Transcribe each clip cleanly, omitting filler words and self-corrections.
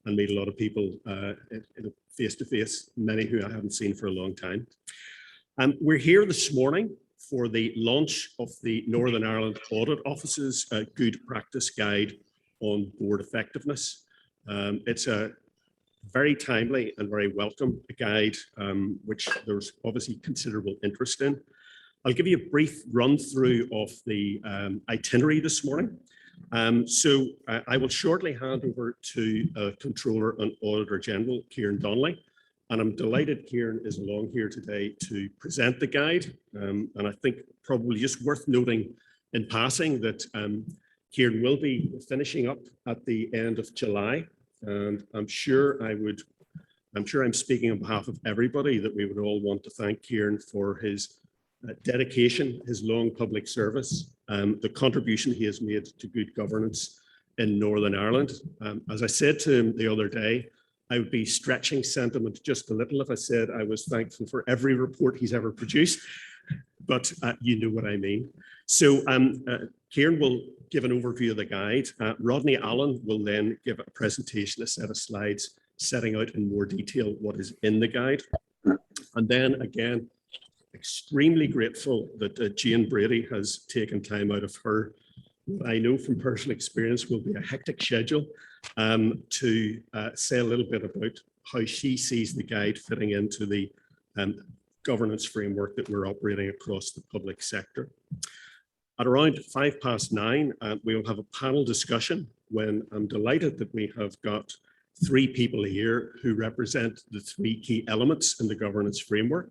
and meet a lot of people face to face, many who I haven't seen for a long time. We're here this morning for the launch of the Northern Ireland Audit Office's Good Practice Guide on Board Effectiveness. It's a very timely and very welcome guide, which there's obviously considerable interest in. I'll give you a brief run through of the itinerary this morning. I will shortly hand over to Controller and Auditor General, Kieran Donnelly. And I'm delighted Kieran is along here today to present the guide. And I think probably just worth noting in passing that Kieran will be finishing up at the end of July. And I'm sure I'm speaking on behalf of everybody that we would all want to thank Kieran for his dedication, his long public service, the contribution he has made to good governance in Northern Ireland. As I said to him the other day, I would be stretching sentiment just a little if I said I was thankful for every report he's ever produced, but you know what I mean. So Kieran will give an overview of the guide. Rodney Allen will then give a presentation, a set of slides, setting out in more detail what is in the guide. And then again, extremely grateful that Jane Brady has taken time out of her, what I know from personal experience will be a hectic schedule, to say a little bit about how she sees the guide fitting into the governance framework that we're operating across the public sector. At around 9:05, we will have a panel discussion when I'm delighted that we have got 3 people here who represent the 3 key elements in the governance framework.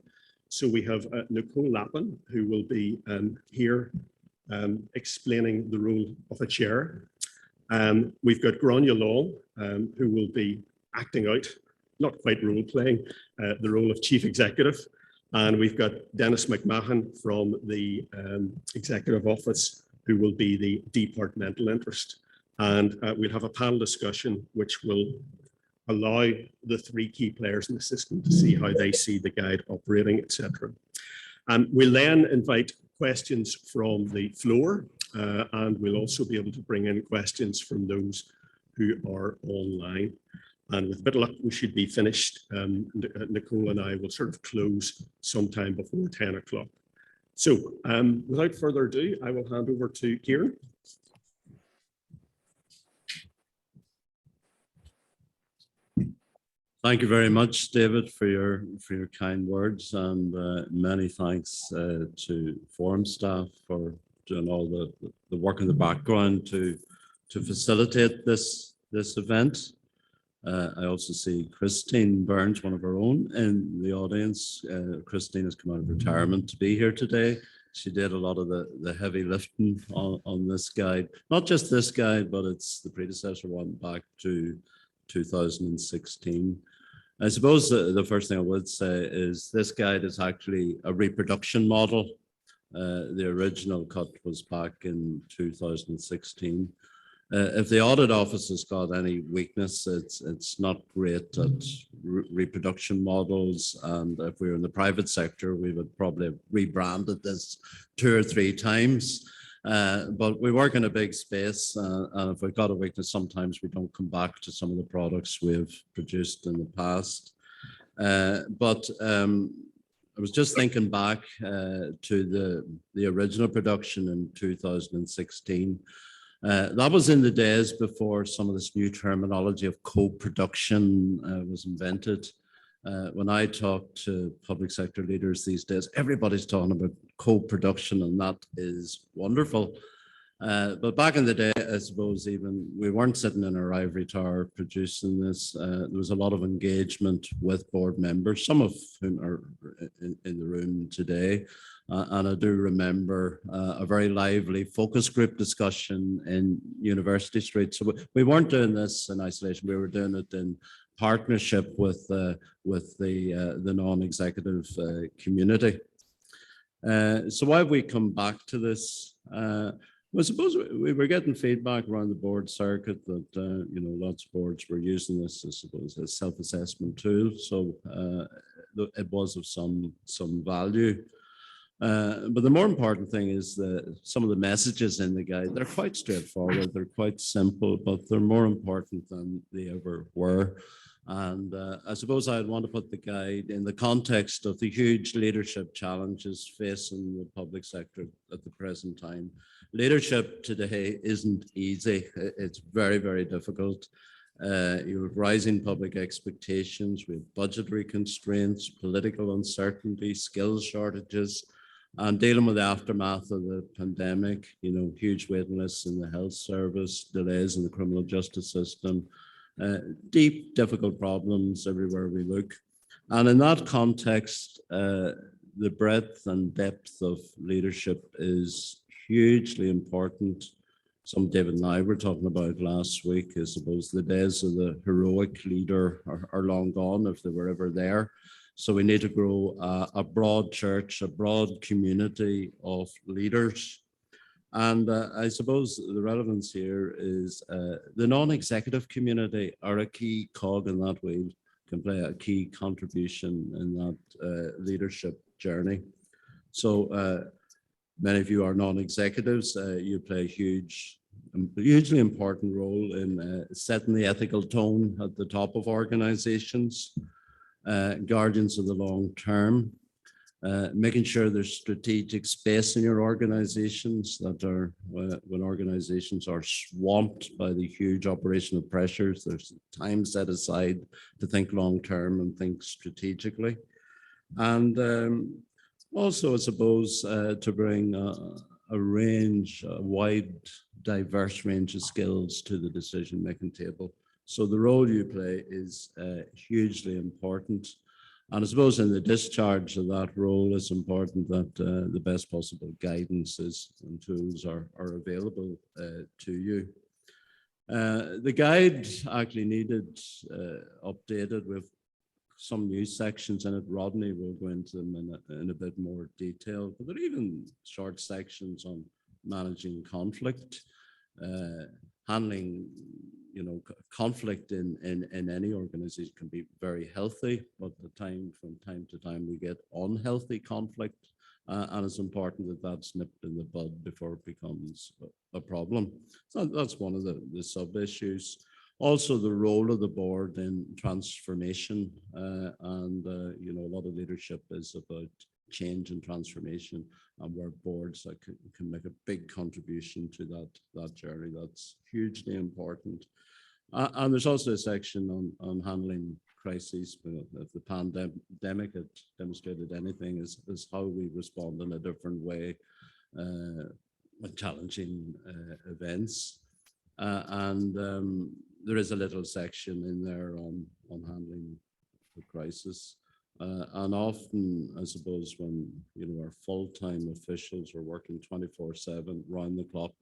So we have Nicole Lappin, who will be here explaining the role of a chair. We've got Grania Long, who will be acting out, not quite role-playing, the role of Chief Executive. And we've got Dennis McMahon from the Executive Office, who will be the departmental interest. And we'll have a panel discussion which will allow the 3 key players in the system to see how they see the guide operating, etc. We'll then invite questions from the floor, and we'll also be able to bring in questions from those who are online. And with a bit of luck, we should be finished. Nicole and I will sort of close sometime before 10 o'clock. So without further ado, I will hand over to Kieran. Thank you very much, David, for your kind words, and many thanks to forum staff for doing all the work in the background to facilitate this event. I also see Christine Burns, one of our own, in the audience. Christine has come out of retirement to be here today. She did a lot of the heavy lifting on this guide, not just this guide, but it's the predecessor one back to 2016. I suppose the first thing I would say is this guide is actually a reproduction model. The original cut was back in 2016. If the audit office has got any weakness, it's not great at reproduction models. And if we were in the private sector, we would probably have rebranded this 2 or 3 times. But we work in a big space, and if we've got a weakness, sometimes we don't come back to some of the products we've produced in the past. But I was just thinking back to the original production in 2016. That was in the days before some of this new terminology of co-production was invented. When I talk to public sector leaders these days, everybody's talking about co-production, and that is wonderful. But back in the day, I suppose even we weren't sitting in our ivory tower producing this. There was a lot of engagement with board members, some of whom are in the room today. And I do remember a very lively focus group discussion in University Street. So we weren't doing this in isolation. We were doing it in partnership with the non-executive community. So why have we come back to this? Well, I suppose we were getting feedback around the board circuit that lots of boards were using this, I suppose, as self-assessment tool. So it was of some value. But the more important thing is that some of the messages in the guide, they're quite straightforward, they're quite simple, but they're more important than they ever were. And I suppose I'd want to put the guide in the context of the huge leadership challenges facing the public sector at the present time. Leadership today isn't easy. It's very, very difficult. You have rising public expectations, we have budgetary constraints, political uncertainty, skills shortages, and dealing with the aftermath of the pandemic, huge waiting lists in the health service, delays in the criminal justice system, deep, difficult problems everywhere we look. And in that context, the breadth and depth of leadership is hugely important. Some David and I were talking about last week. I suppose the days of the heroic leader are long gone, if they were ever there. So we need to grow a broad church, a broad community of leaders. And I suppose the relevance here is the non-executive community are a key cog in that wheel, can play a key contribution in that leadership journey. So many of you are non-executives. You play a hugely important role in setting the ethical tone at the top of organizations, guardians of the long term, making sure there's strategic space in your organizations that are, when organizations are swamped by the huge operational pressures, there's time set aside to think long term and think strategically. And also, I suppose, to bring a wide, diverse range of skills to the decision-making table. So the role you play is hugely important. And I suppose in the discharge of that role, it's important that the best possible guidances and tools are available to you. The guide actually needed updated with some new sections in it. Rodney will go into them in a bit more detail, but there are even short sections on managing conflict, handling conflict in any organization can be very healthy, but from time to time we get unhealthy conflict, and it's important that that's nipped in the bud before it becomes a problem. So that's one of the sub-issues. Also, the role of the board in transformation, and a lot of leadership is about change and transformation, and where boards that can make a big contribution to that journey. That's hugely important. And there's also a section on handling crises. If the pandemic had demonstrated anything, is how we respond in a different way with challenging events. There is a little section in there on handling the crisis. And often, I suppose, when our full-time officials are working 24/7, round the clock,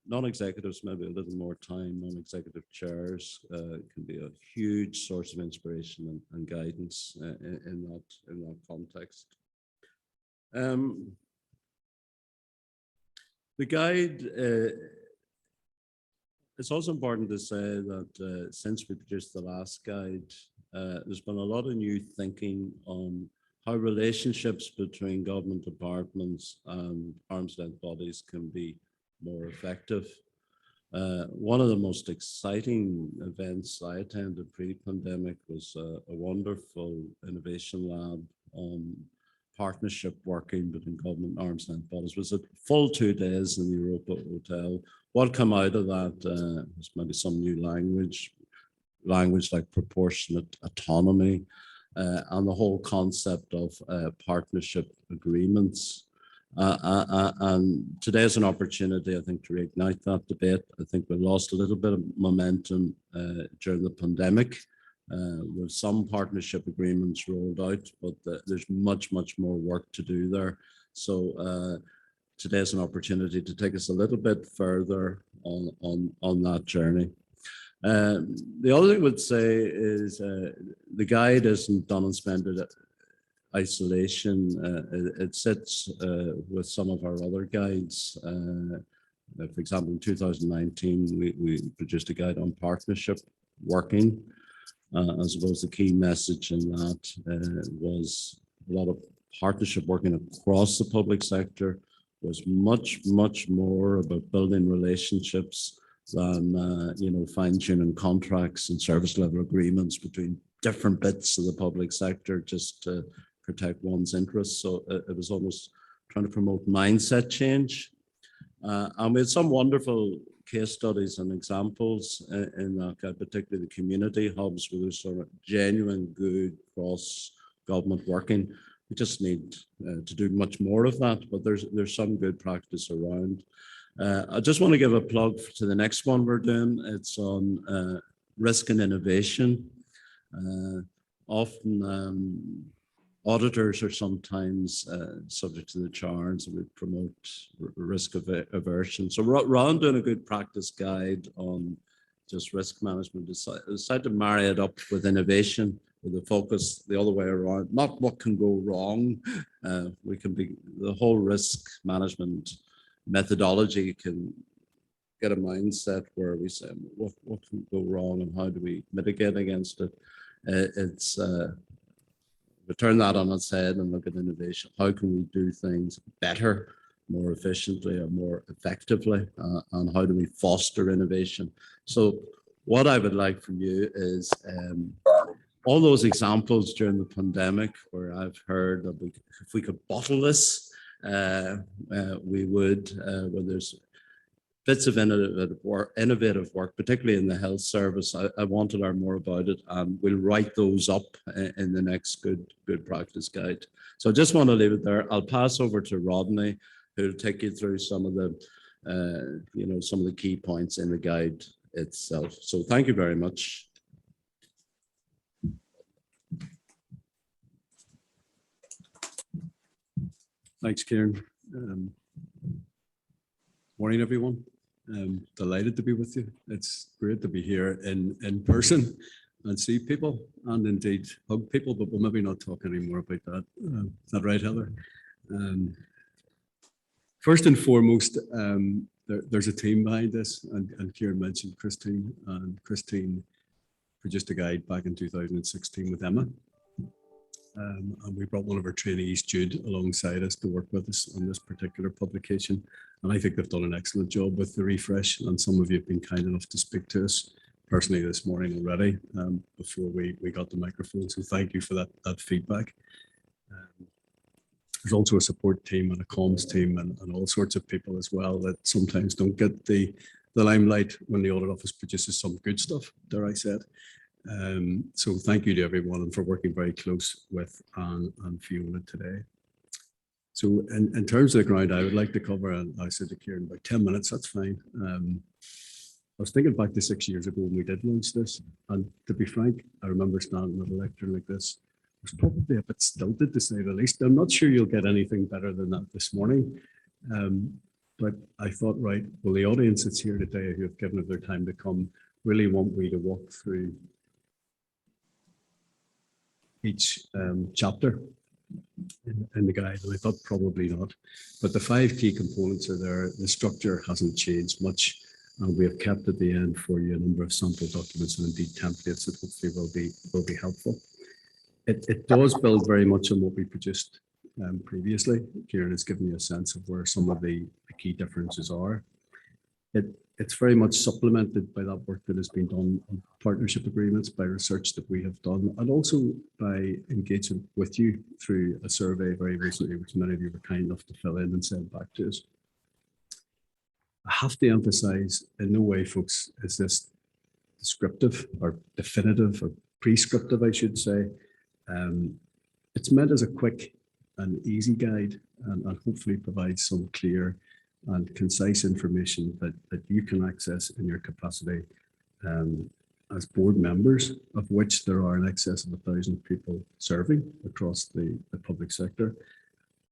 non-executives, maybe a little more time, non-executive chairs can be a huge source of inspiration and guidance in that context. The guide, it's also important to say that since we produced the last guide, there's been a lot of new thinking on how relationships between government departments and arm's length bodies can be more effective. One of the most exciting events I attended pre-pandemic was a wonderful innovation lab on partnership working between government and arm's length bodies. It was a full 2 days in the Europa Hotel. What came out of that was maybe some new language like proportionate autonomy, and the whole concept of partnership agreements. And today is an opportunity, I think, to reignite that debate. I think we lost a little bit of momentum during the pandemic, with some partnership agreements rolled out, but there's much more work to do there. So today is an opportunity to take us a little bit further on that journey. The other thing I would say is the guide isn't done and spent in isolation. It sits with some of our other guides. For example, in 2019, we produced a guide on partnership working. I suppose the key message in that was a lot of partnership working across the public sector was much, much more about building relationships than, fine-tuning contracts and service level agreements between different bits of the public sector just to protect one's interests. So it was almost trying to promote mindset change. And we had some wonderful case studies and examples in that, particularly the community hubs, where there's sort of genuine good cross-government working. We just need to do much more of that, but there's some good practice around. I just want to give a plug to the next one we're doing. It's on risk and innovation. Often auditors are sometimes subject to the charge that we promote risk aversion. So rather than doing a good practice guide on just risk management, decided to marry it up with innovation, with the focus the other way around, not what can go wrong. The whole risk management methodology can get a mindset where we say, what can go wrong and how do we mitigate against it? We turn that on its head and look at innovation. How can we do things better, more efficiently, or more effectively? And how do we foster innovation? So what I would like from you is all those examples during the pandemic where I've heard that if we could bottle this, we would, where there's bits of innovative work, particularly in the health service. I want to learn more about it, and we'll write those up in the next good practice guide. So I just want to leave it there. I'll pass over to Rodney, who'll take you through some of the, some of the key points in the guide itself. So thank you very much. Thanks, Kieran. Morning, everyone. Delighted to be with you. It's great to be here in person and see people and indeed hug people, but we'll maybe not talk anymore about that. Is that right, Heather? First and foremost, there's a team behind this, and Kieran mentioned Christine, and Christine produced a guide back in 2016 with Emma. And we brought one of our trainees, Jude, alongside us to work with us on this particular publication. And I think they've done an excellent job with the refresh. And some of you have been kind enough to speak to us personally this morning already before we got the microphone. So thank you for that feedback. There's also a support team and a comms team and all sorts of people as well that sometimes don't get the limelight when the audit office produces some good stuff, dare I say it. So thank you to everyone and for working very close with Anne and Fiona today. So in terms of the ground, I would like to cover, and I said to Kieran, about 10 minutes, that's fine. I was thinking back to 6 years ago when we did launch this, and to be frank, I remember standing at a lectern like this. It was probably a bit stilted, to say the least. I'm not sure you'll get anything better than that this morning. But I thought, right, well, the audience that's here today who have given up their time to come really want me to walk through each chapter in the guide, and I thought probably not. But the 5 key components are there. The structure hasn't changed much, and we have kept at the end for you a number of sample documents and indeed templates that hopefully will be helpful. It does build very much on what we produced previously. Kieran has given you a sense of where some of the key differences are. It's very much supplemented by that work that has been done on partnership agreements, by research that we have done, and also by engaging with you through a survey very recently, which many of you were kind enough to fill in and send back to us. I have to emphasize, in no way, folks, is this descriptive or definitive or prescriptive, I should say. It's meant as a quick and easy guide and hopefully provides some clear and concise information that you can access in your capacity as board members, of which there are in excess of 1,000 people serving across the public sector,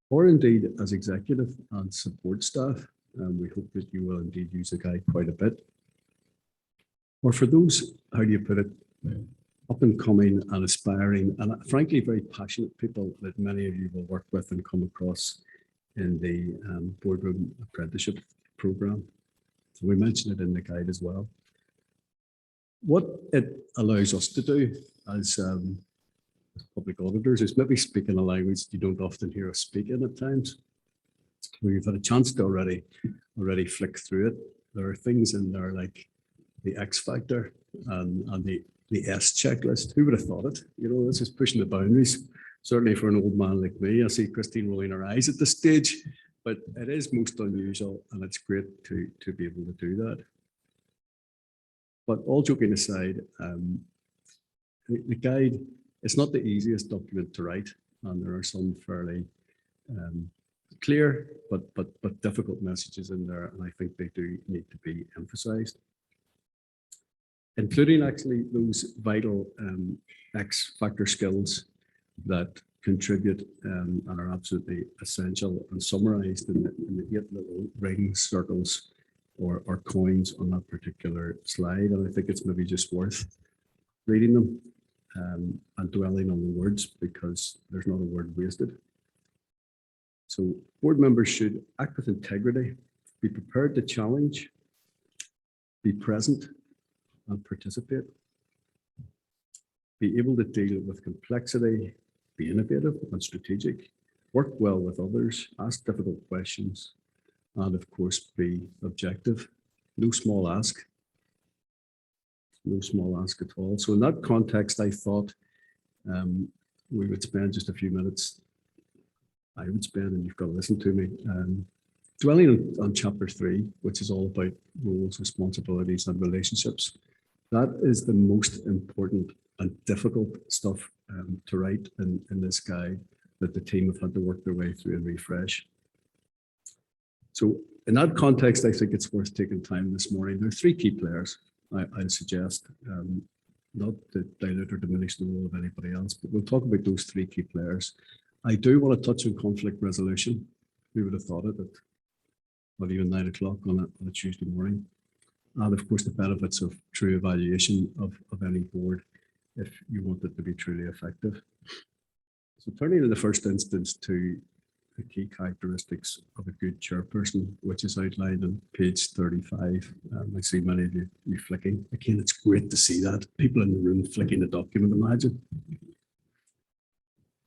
or indeed as executive and support staff. We hope that you will indeed use the guide quite a bit. Or for those, how do you put it, up and coming and aspiring and frankly very passionate people that many of you will work with and come across in the boardroom apprenticeship program. So we mentioned it in the guide as well. What it allows us to do as public auditors is maybe speaking a language you don't often hear us speak in at times. We've had a chance to already flick through it. There are things in there like the X factor and the S checklist. Who would have thought it? You know, this is pushing the boundaries. Certainly for an old man like me, I see Christine rolling her eyes at this stage, but it is most unusual and it's great to be able to do that. But all joking aside, the guide, it's not the easiest document to write, and there are some fairly clear but difficult messages in there, and I think they do need to be emphasized, including actually those vital X factor skills that contribute and are absolutely essential and summarized in the 8 little rings, circles, or coins on that particular slide. And I think it's maybe just worth reading them and dwelling on the words, because there's not a word wasted. So board members should act with integrity, be prepared to challenge, be present and participate, be able to deal with complexity, be innovative and strategic, work well with others, ask difficult questions, and of course be objective. No small ask. No small ask at all. So in that context, I thought we would spend just a few minutes, I would spend, and you've got to listen to me, dwelling on chapter 3, which is all about roles, responsibilities, and relationships. That is the most important and difficult stuff to write in this guide that the team have had to work their way through and refresh. So in that context, I think it's worth taking time this morning. There are 3 key players, I suggest, not to dilute or diminish the role of anybody else, but we'll talk about those 3 key players. I do want to touch on conflict resolution. We would have thought it at not even 9 o'clock on a Tuesday morning. And of course, the benefits of true evaluation of any board if you want it to be truly effective. So turning in the first instance to the key characteristics of a good chairperson, which is outlined on page 35. I see many of you flicking. Again, it's great to see that. People in the room flicking the document, imagine.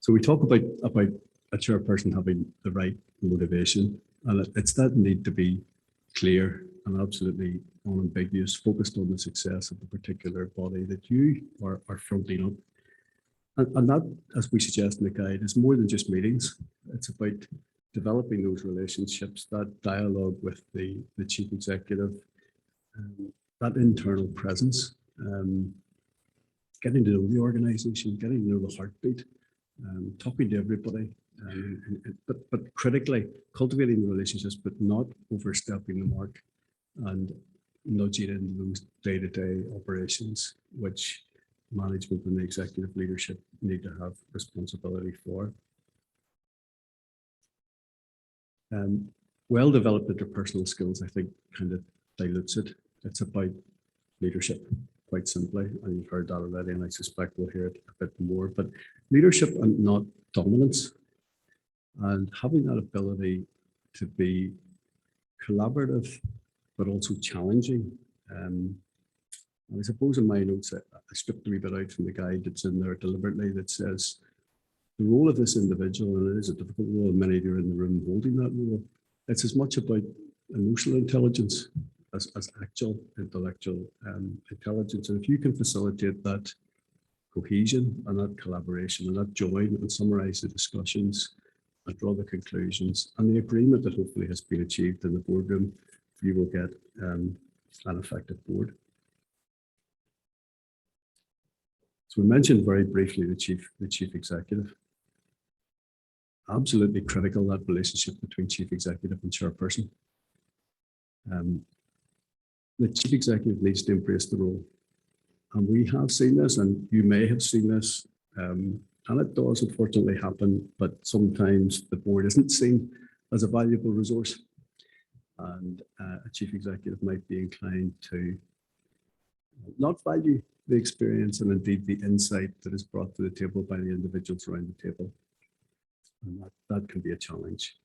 So we talk about a chairperson having the right motivation, and it's that need to be clear and absolutely unambiguous, focused on the success of the particular body that you are fronting up. And that, as we suggest in the guide, is more than just meetings. It's about developing those relationships, that dialogue with the chief executive, that internal presence, getting to know the organization, getting to know the heartbeat, talking to everybody, but critically cultivating the relationships, but not overstepping the mark and nudging into those day-to-day operations, which management and the executive leadership need to have responsibility for. Well-developed interpersonal skills, I think, kind of dilutes it. It's about leadership, quite simply, and you've heard that already, and I suspect we'll hear it a bit more, but leadership and not dominance, and having that ability to be collaborative, but also challenging. And I suppose in my notes, I stripped a wee bit out from the guide that's in there deliberately that says the role of this individual, and it is a difficult role, and many of you are in the room holding that role, it's as much about emotional intelligence as actual intellectual intelligence. And if you can facilitate that cohesion and that collaboration and that join and summarize the discussions and draw the conclusions and the agreement that hopefully has been achieved in the boardroom, you will get an effective board. So we mentioned very briefly the chief executive. Absolutely critical, that relationship between chief executive and chairperson. The chief executive needs to embrace the role. And we have seen this, and you may have seen this, and it does unfortunately happen, but sometimes the board isn't seen as a valuable resource. And a chief executive might be inclined to not value the experience and indeed the insight that is brought to the table by the individuals around the table. And that can be a challenge.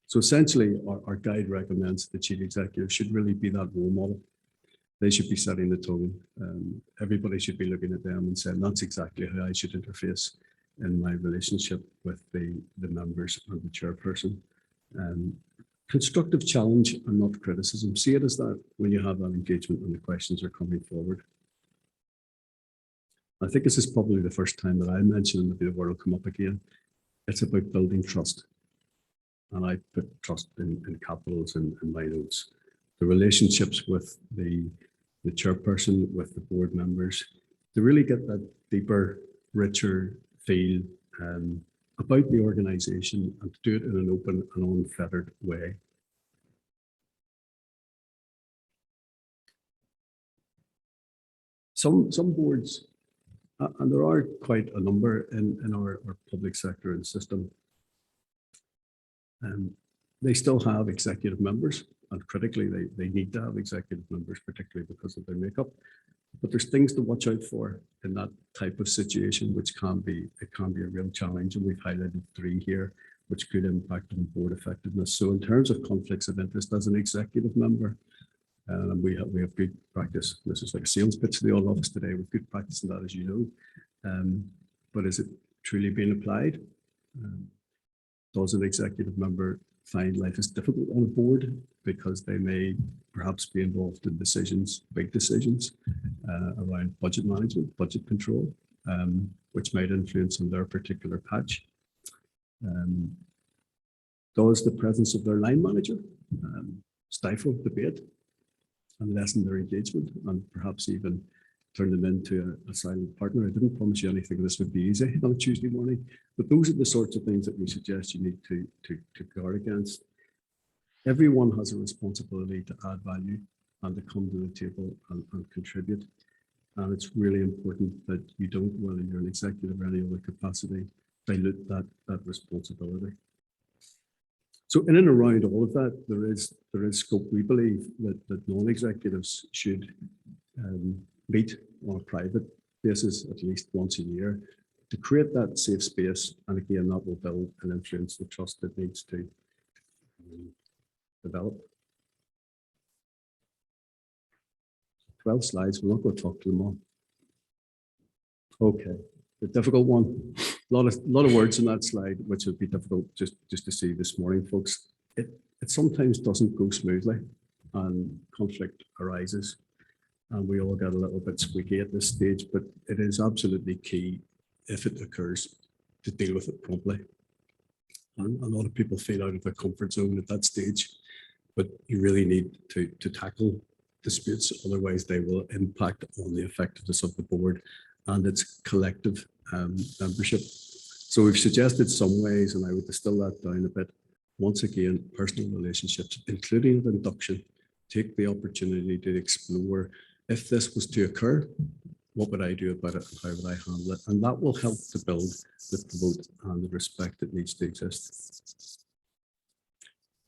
So essentially, our guide recommends the chief executive should really be that role model They should be setting the tone. Everybody should be looking at them and saying, that's exactly how I should interface in my relationship with the members and the chairperson. Constructive challenge and not criticism. See it as that when you have that engagement and the questions are coming forward. I think this is probably the first time that I mentioned, and maybe the word will come up again. It's about building trust. And I put trust in capitals in my notes. The relationships with the chairperson, with the board members, to really get that deeper, richer feel about the organisation and to do it in an open and unfettered way. Some boards, and there are quite a number in our public sector and system, they still have executive members, and critically they need to have executive members, particularly because of their makeup. But there's things to watch out for in that type of situation, which can be a real challenge. And we've highlighted 3 here, which could impact on board effectiveness. So in terms of conflicts of interest as an executive member, we have good practice. This is like a sales pitch to the old office today. With good practice in that, as you know. But is it truly being applied? Does an executive member find life is difficult on a board because they may perhaps be involved in decisions, big decisions around budget management, budget control, which might influence on their particular patch? Does the presence of their line manager stifle debate and lessen their engagement and perhaps even turn them into a silent partner? I didn't promise you anything this would be easy on a Tuesday morning, but those are the sorts of things that we suggest you need to guard against. Everyone has a responsibility to add value and to come to the table and contribute. And it's really important that you don't, whether you're an executive or any other capacity, dilute that responsibility. So in and around all of that, there is scope. We believe that non-executives should meet on a private basis at least once a year to create that safe space. And again, that will build and influence the trust that needs to develop. 12 slides, we're not going to talk to them all. Okay, the difficult one. A lot of words in that slide, which would be difficult just to see this morning, folks. It sometimes doesn't go smoothly and conflict arises. And we all get a little bit squeaky at this stage, but it is absolutely key, if it occurs, to deal with it promptly. And a lot of people feel out of their comfort zone at that stage, but you really need to tackle disputes, otherwise they will impact on the effectiveness of the board and its collective membership. So we've suggested some ways, and I would distill that down a bit. Once again, personal relationships, including an induction, take the opportunity to explore, if this was to occur, what would I do about it and how would I handle it? And that will help to build the promote and the respect that needs to exist.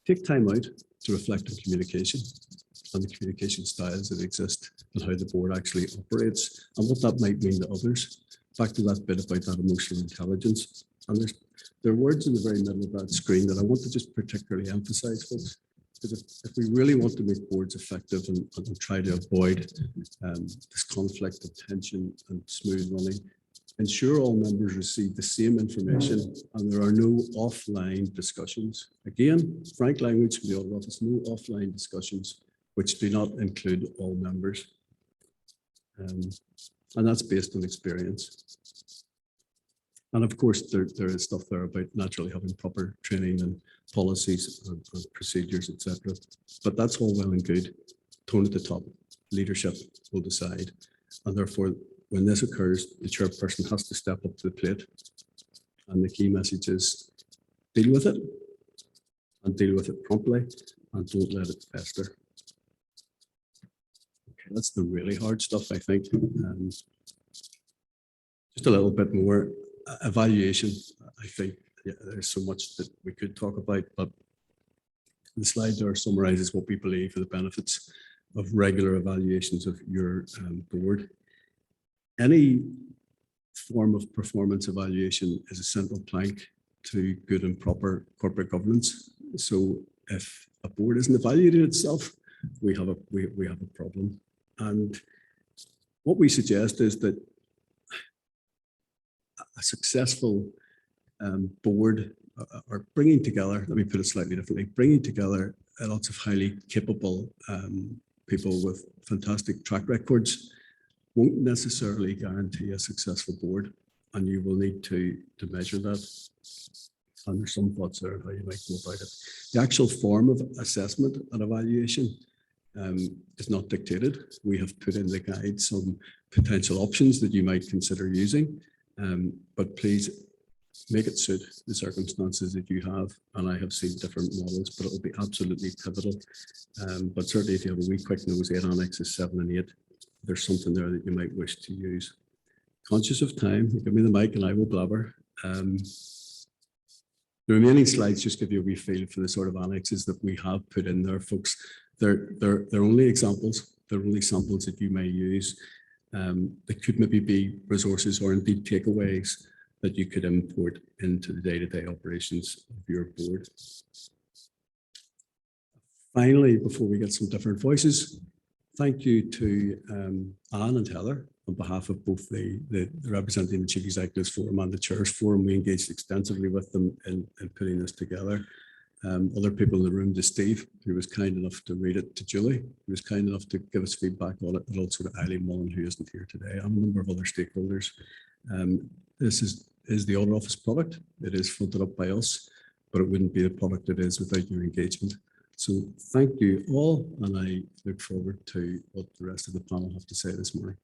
Take time out to reflect on communication and the communication styles that exist and how the board actually operates and what that might mean to others. Back to that bit about that emotional intelligence. And there are words in the very middle of that screen that I want to just particularly emphasize, folks. Because if we really want to make boards effective and try to avoid this conflict of tension and smooth running, ensure all members receive the same information and there are no offline discussions. Again, frank language from the audit office, no offline discussions which do not include all members. And that's based on experience. And of course, there is stuff there about naturally having proper training and policies and procedures, etc. But that's all well and good. Tone at the top, leadership will decide. And therefore, when this occurs, the chairperson has to step up to the plate. And the key message is deal with it and deal with it promptly and don't let it fester. Okay, that's the really hard stuff, I think. Just a little bit more. Evaluation, I think there's so much that we could talk about, but the slide there summarizes what we believe are the benefits of regular evaluations of your board. Any form of performance evaluation is a central plank to good and proper corporate governance. So if a board isn't evaluating itself, we have a problem. And what we suggest is that a successful board or bringing together, let me put it slightly differently, bringing together lots of highly capable people with fantastic track records won't necessarily guarantee a successful board, and you will need to measure that. And there's some thoughts there on how you might go about it. The actual form of assessment and evaluation is not dictated. We have put in the guide some potential options that you might consider using, but please make it suit the circumstances that you have. And I have seen different models, but it will be absolutely pivotal. But certainly if you have a wee quick nosy at annexes 7 and 8, there's something there that you might wish to use. Conscious of time, give me the mic and I will blabber. The remaining slides just give you a wee feel for the sort of annexes that we have put in there, folks. They're only examples. They're only samples that you may use. They could maybe be resources or indeed takeaways that you could import into the day-to-day operations of your board. Finally, before we get some different voices, thank you to Anne and Heather on behalf of both the representing the Chief Executives Forum and the Chairs Forum. We engaged extensively with them in putting this together. Other people in the room, to Steve, who was kind enough to read it, to Julie, who was kind enough to give us feedback on it, and also to Eileen Mullen, who isn't here today, and a number of other stakeholders. This is the Audit Office product. It is funded up by us, but it wouldn't be the product it is without your engagement. So thank you all, and I look forward to what the rest of the panel have to say this morning.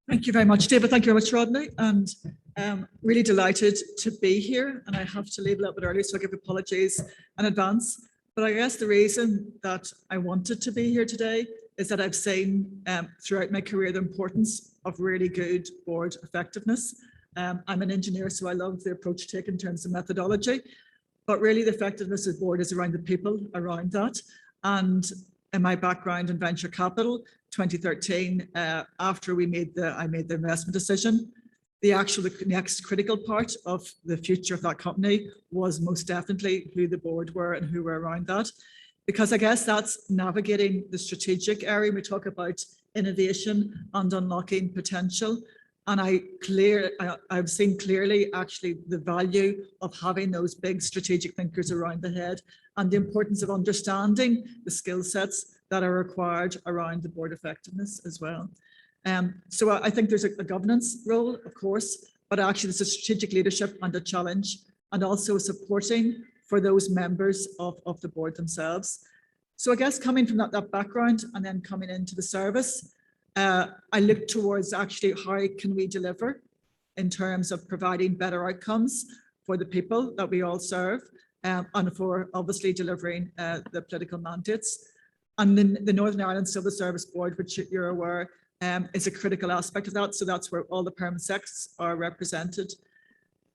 Thank you very much, David. Thank you very much, Rodney. And really delighted to be here. And I have to leave a little bit early, so I give apologies in advance. But I guess the reason that I wanted to be here today is that I've seen throughout my career the importance of really good board effectiveness. I'm an engineer, so I love the approach taken in terms of methodology. But really the effectiveness of the board is around the people around that. And in my background in venture capital, 2013, after I made the investment decision, the next critical part of the future of that company was most definitely who the board were and who were around that. Because I guess that's navigating the strategic area. We talk about innovation and unlocking potential. And I've seen clearly actually the value of having those big strategic thinkers around the head and the importance of understanding the skill sets that are required around the board effectiveness as well. So I think there's a governance role, of course, but actually there's a strategic leadership and a challenge, and also supporting for those members of the board themselves. So I guess coming from that background and then coming into the service, I look towards actually how can we deliver in terms of providing better outcomes for the people that we all serve, and for obviously delivering the political mandates. And then the Northern Ireland Civil Service Board, which you're aware, is a critical aspect of that. So that's where all the permanent sects are represented.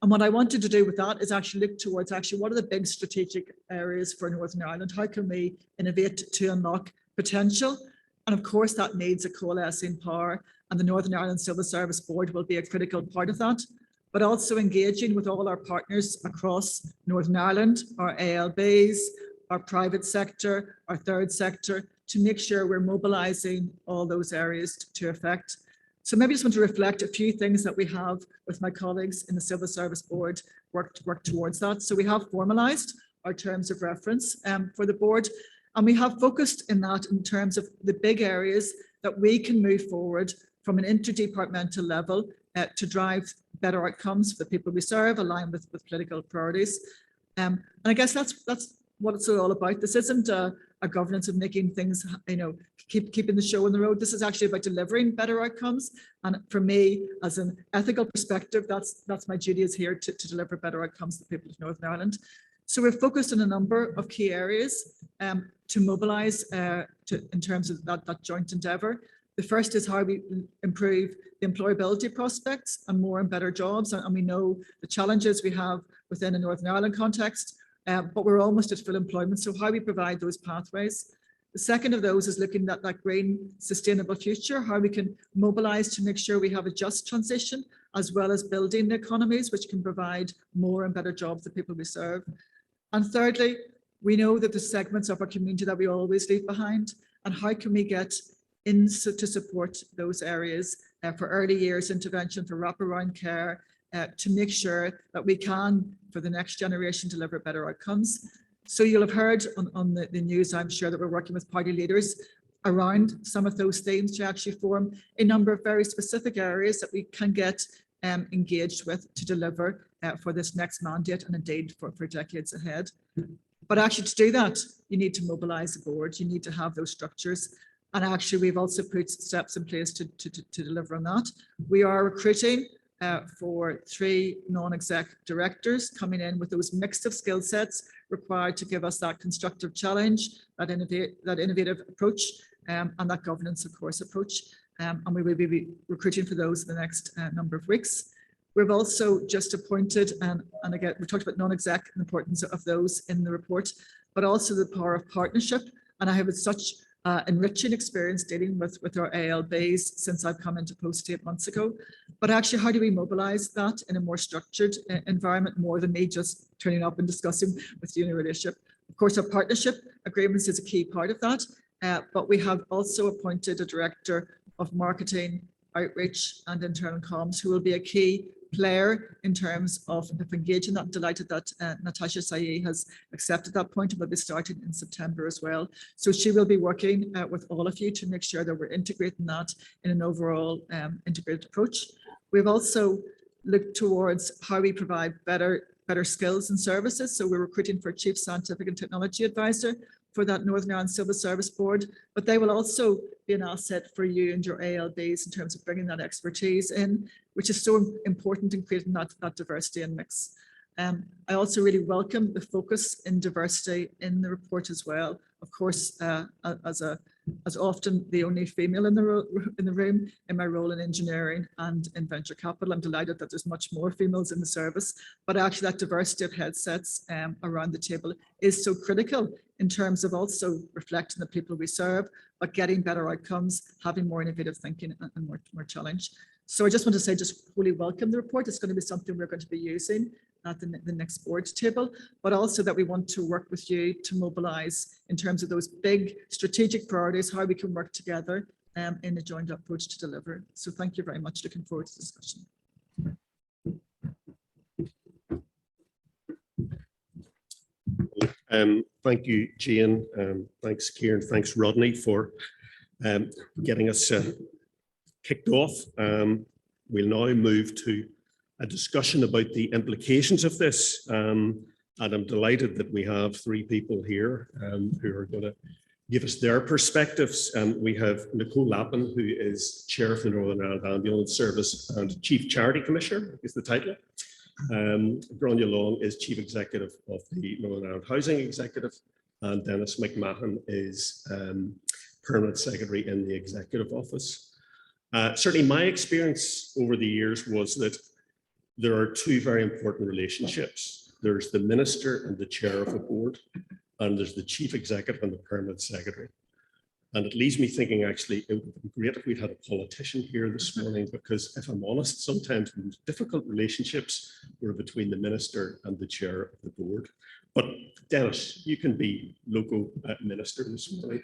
And what I wanted to do with that is actually look towards what are the big strategic areas for Northern Ireland? How can we innovate to unlock potential? And of course, that needs a coalescing power, and the Northern Ireland Civil Service Board will be a critical part of that, but also engaging with all our partners across Northern Ireland, our ALBs, our private sector, our third sector, to make sure we're mobilising all those areas to effect. So maybe I just want to reflect a few things that we have with my colleagues in the Civil Service Board work towards that. So we have formalised our terms of reference for the board, and we have focused in that in terms of the big areas that we can move forward from an interdepartmental level to drive better outcomes for the people we serve, aligned with political priorities. And I guess that's what it's all about. This isn't a governance of making things, keeping the show on the road. This is actually about delivering better outcomes. And for me, as an ethical perspective, that's my duty is here to deliver better outcomes to the people of Northern Ireland. So we're focused on a number of key areas to mobilise in terms of that joint endeavour. The first is how we improve the employability prospects and more and better jobs. And we know the challenges we have within a Northern Ireland context, but we're almost at full employment. So how we provide those pathways. The second of those is looking at that green sustainable future, how we can mobilise to make sure we have a just transition as well as building the economies which can provide more and better jobs to people we serve. And thirdly, we know that the segments of our community that we always leave behind, and how can we get in to support those areas for early years intervention, for wraparound care, to make sure that we can, for the next generation, deliver better outcomes. So you'll have heard on the news, I'm sure, that we're working with party leaders around some of those themes to actually form a number of very specific areas that we can get engaged with to deliver for this next mandate and indeed for decades ahead. But actually to do that, you need to mobilise the board, you need to have those structures. And actually we've also put steps in place to deliver on that. We are recruiting for 3 non-exec directors coming in with those mix of skill sets required to give us that constructive challenge, that innovative approach, and that governance, of course, approach. And we will be recruiting for those in the next number of weeks. We've also just appointed, and again, we talked about non-exec and the importance of those in the report, but also the power of partnership. And I have had such enriching experience dealing with our ALBs since I've come into post 8 months ago. But actually, how do we mobilise that in a more structured environment, more than me just turning up and discussing with junior leadership? Of course, our partnership agreements is a key part of that, but we have also appointed a director of marketing, outreach and internal comms who will be a key player in terms of engaging that. I'm delighted that Natasha Sayi has accepted that point and will be starting in September as well. So she will be working with all of you to make sure that we're integrating that in an overall integrated approach. We've also looked towards how we provide better skills and services. So we're recruiting for a Chief Scientific and Technology Advisor for that Northern Ireland Civil Service Board, but they will also be an asset for you and your ALBs in terms of bringing that expertise in, which is so important in creating that diversity and mix. I also really welcome the focus in diversity in the report as well. Of course, as often the only female in the room in my role in engineering and in venture capital, I'm delighted that there's much more females in the service, but actually that diversity of headsets around the table is so critical in terms of also reflecting the people we serve, but getting better outcomes, having more innovative thinking and more challenge. So I just want to say, just fully welcome the report. It's going to be something we're going to be using at the next board table, but also that we want to work with you to mobilise in terms of those big strategic priorities, how we can work together in a joint approach to deliver. So thank you very much. Looking forward to the discussion. Thank you, Jane. Thanks, Kieran. Thanks, Rodney, for getting us kicked off. We'll now move to a discussion about the implications of this. And I'm delighted that we have 3 people here who are going to give us their perspectives. We have Nicole Lappin, who is Chair of the Northern Ireland Ambulance Service and Chief Charity Commissioner, is the title. Gráinne Long is Chief Executive of the Northern Ireland Housing Executive, and Dennis McMahon is Permanent Secretary in the Executive Office. Certainly my experience over the years was that there are 2 very important relationships. There's the Minister and the Chair of a board, and there's the Chief Executive and the Permanent Secretary. And it leaves me thinking, actually, it would have been great if we'd had a politician here this morning, because if I'm honest, sometimes the most difficult relationships were between the Minister and the Chair of the board. But Dennis, you can be local minister this morning.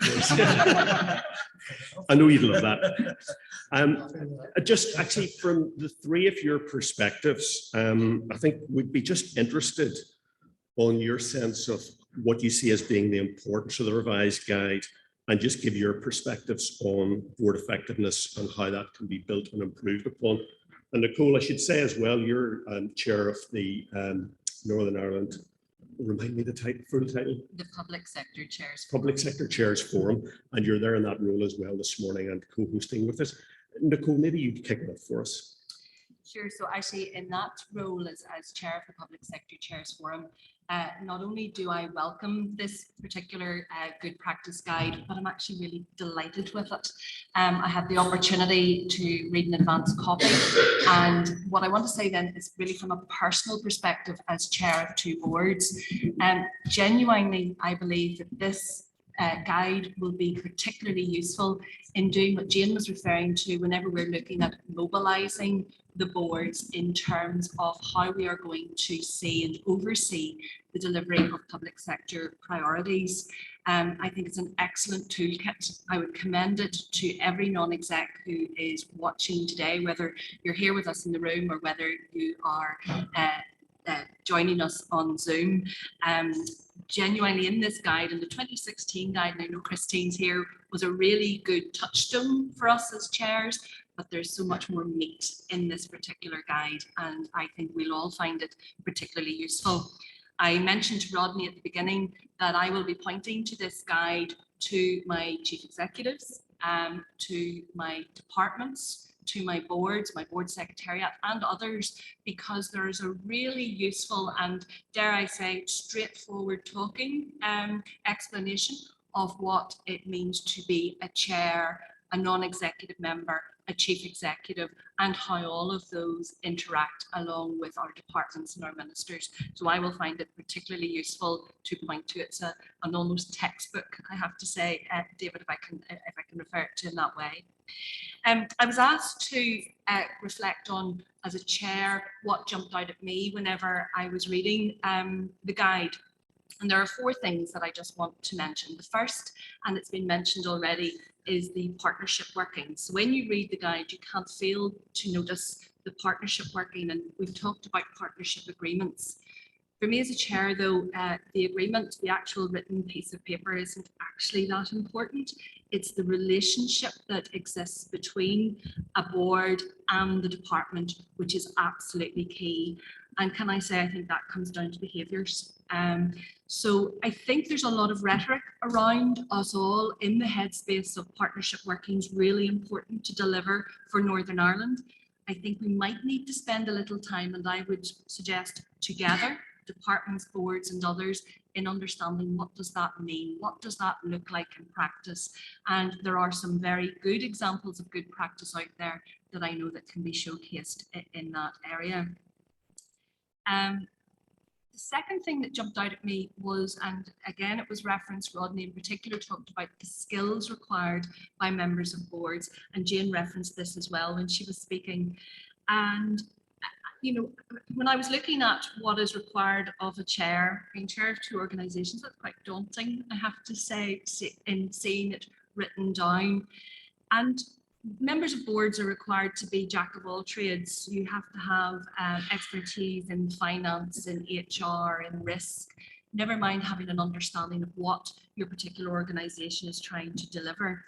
I know you'd love that. Just actually from the 3 of your perspectives, I think we'd be just interested on your sense of what you see as being the importance of the revised guide, and just give your perspectives on board effectiveness and how that can be built and improved upon. And Nicole, I should say as well, you're chair of the Northern Ireland, remind me the title, full title? The Public Sector Chairs. Public Sector Chairs Forum, and you're there in that role as well this morning and co-hosting with us. Nicole, maybe you'd kick it off for us. Sure. So actually in that role as chair of the Public Sector Chairs Forum, not only do I welcome this particular good practice guide, but I'm actually really delighted with it. I had the opportunity to read an advanced copy, and what I want to say then is really from a personal perspective as chair of 2 boards, genuinely I believe that this guide will be particularly useful in doing what Jane was referring to whenever we're looking at mobilising the boards in terms of how we are going to see and oversee the delivery of public sector priorities. I think it's an excellent toolkit. I would commend it to every non-exec who is watching today, whether you're here with us in the room or whether you are joining us on Zoom. Genuinely in this guide, and the 2016 guide, and I know Christine's here, was a really good touchstone for us as chairs, but there's so much more meat in this particular guide, and I think we'll all find it particularly useful. I mentioned to Rodney at the beginning that I will be pointing to this guide to my chief executives, to my departments, to my boards, my board secretariat and others, because there is a really useful and, dare I say, straightforward talking explanation of what it means to be a chair, a non-executive member, a chief executive, and how all of those interact along with our departments and our ministers. So I will find it particularly useful to point to. It's an almost textbook, I have to say, David, if I can refer it to in that way. I was asked to reflect on, as a chair, what jumped out at me whenever I was reading the guide. And there are 4 things that I just want to mention. The first, and it's been mentioned already, is the partnership working. So when you read the guide, you can't fail to notice the partnership working, and we've talked about partnership agreements. For me as a chair, though, the agreement, the actual written piece of paper, isn't actually that important. It's the relationship that exists between a board and the department, which is absolutely key. And can I say, I think that comes down to behaviours. So I think there's a lot of rhetoric around us all in the headspace of partnership working is really important to deliver for Northern Ireland. I think we might need to spend a little time, and I would suggest together, departments, boards and others, in understanding what does that mean? What does that look like in practice? And there are some very good examples of good practice out there that I know that can be showcased in that area. The second thing that jumped out at me was, and again, it was referenced, Rodney in particular talked about the skills required by members of boards, and Jane referenced this as well when she was speaking. And, you know, when I was looking at what is required of a chair, being chair of 2 organisations, that's quite daunting, I have to say, in seeing it written down. And members of boards are required to be jack of all trades. You have to have expertise in finance, in HR, in risk, never mind having an understanding of what your particular organisation is trying to deliver.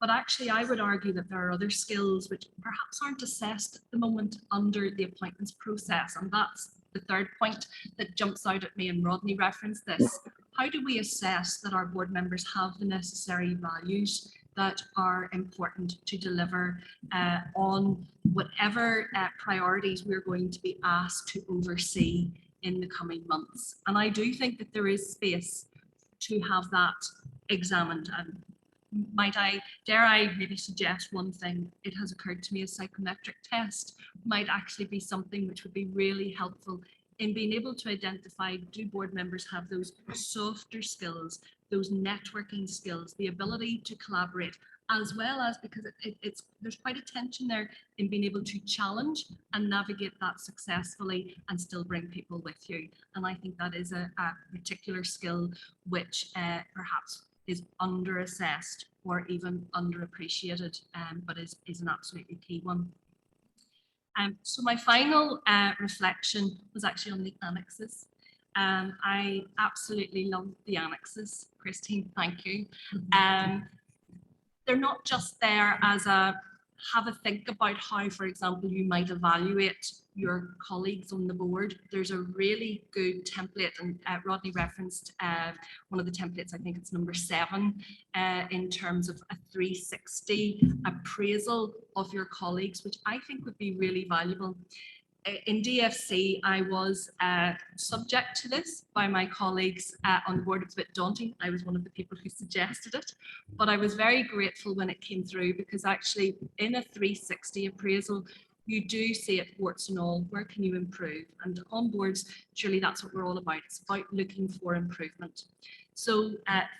But actually, I would argue that there are other skills which perhaps aren't assessed at the moment under the appointments process. And that's the third point that jumps out at me, and Rodney referenced this. How do we assess that our board members have the necessary values that are important to deliver on whatever priorities we're going to be asked to oversee in the coming months? And I do think that there is space to have that examined. And dare I maybe suggest one thing? It has occurred to me, a psychometric test might actually be something which would be really helpful in being able to identify, do board members have those softer skills, those networking skills, the ability to collaborate, as well as, because there's quite a tension there in being able to challenge and navigate that successfully and still bring people with you. And I think that is a particular skill which perhaps is under-assessed or even underappreciated, but is an absolutely key one. So my final reflection was actually on the annexes. I absolutely love the annexes. Christine, thank you. They're not just there as a have a think about how, for example, you might evaluate your colleagues on the board. There's a really good template, and Rodney referenced one of the templates, I think it's number 7, in terms of a 360 appraisal of your colleagues, which I think would be really valuable. In DFC, I was subject to this by my colleagues on the board. It was a bit daunting. I was one of the people who suggested it, but I was very grateful when it came through, because actually in a 360 appraisal, you do see it warts and all, where can you improve? And on boards, surely that's what we're all about. It's about looking for improvement. So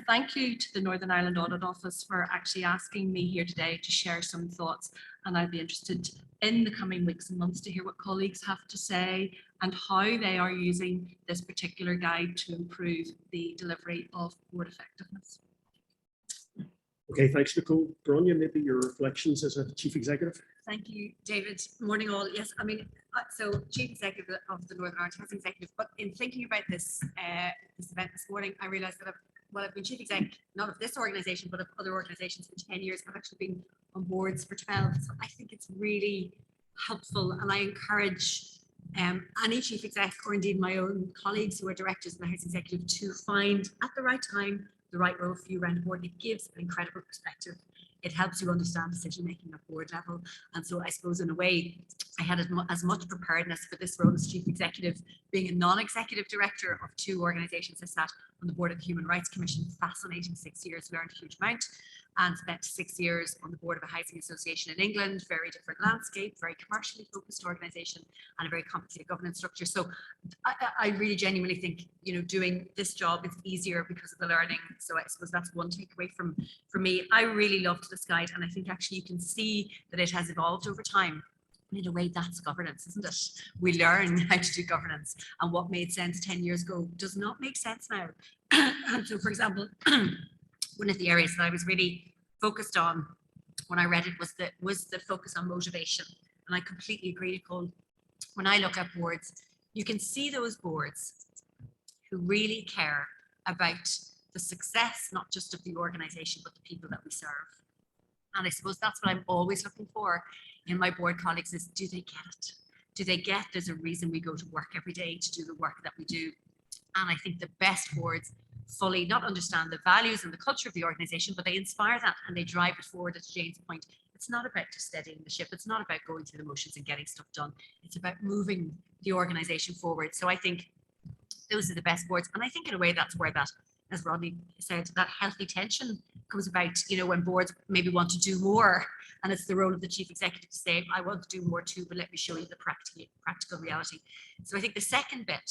thank you to the Northern Ireland Audit Office for actually asking me here today to share some thoughts. And I'd be interested in the coming weeks and months to hear what colleagues have to say and how they are using this particular guide to improve the delivery of board effectiveness. Okay, thanks, Nicole. Bronya, maybe your reflections as a chief executive? Thank you, David. Morning all. Yes, I mean, so Chief Executive of the Northern Ireland Housing Executive, but in thinking about this event this morning, I realised that I've been Chief Exec, not of this organisation, but of other organisations for 10 years. I've actually been on boards for 12. So I think it's really helpful, and I encourage any Chief Exec, or indeed my own colleagues who are directors in the Housing Executive, to find at the right time the right role for you around the board. It gives an incredible perspective. It helps you understand decision making at board level. And so I suppose in a way, I had as much preparedness for this role as Chief Executive, being a non-executive director of 2 organisations. I sat on the board of the Human Rights Commission, fascinating 6 years, learned a huge amount, and spent 6 years on the board of a housing association in England, very different landscape, very commercially focused organisation, and a very complicated governance structure. So I really genuinely think, you know, doing this job is easier because of the learning. So I suppose that's one takeaway from me. I really loved this guide, and I think actually you can see that it has evolved over time. In a way, that's governance, isn't it? We learn how to do governance, and what made sense 10 years ago does not make sense now. And so, for example, one of the areas that I was really focused on when I read it was the focus on motivation. And I completely agree, Nicole. When I look at boards, you can see those boards who really care about the success, not just of the organisation, but the people that we serve. And I suppose that's what I'm always looking for in my board colleagues is, do they get it? Do they get there's a reason we go to work every day to do the work that we do? And I think the best boards fully not understand the values and the culture of the organisation, but they inspire that and they drive it forward. At Jane's point, it's not about just steadying the ship. It's not about going through the motions and getting stuff done. It's about moving the organisation forward. So I think those are the best boards. And I think in a way that's where that, as Rodney said, that healthy tension comes about, you know, when boards maybe want to do more, and it's the role of the chief executive to say, I want to do more too, but let me show you the practical reality. So I think the second bit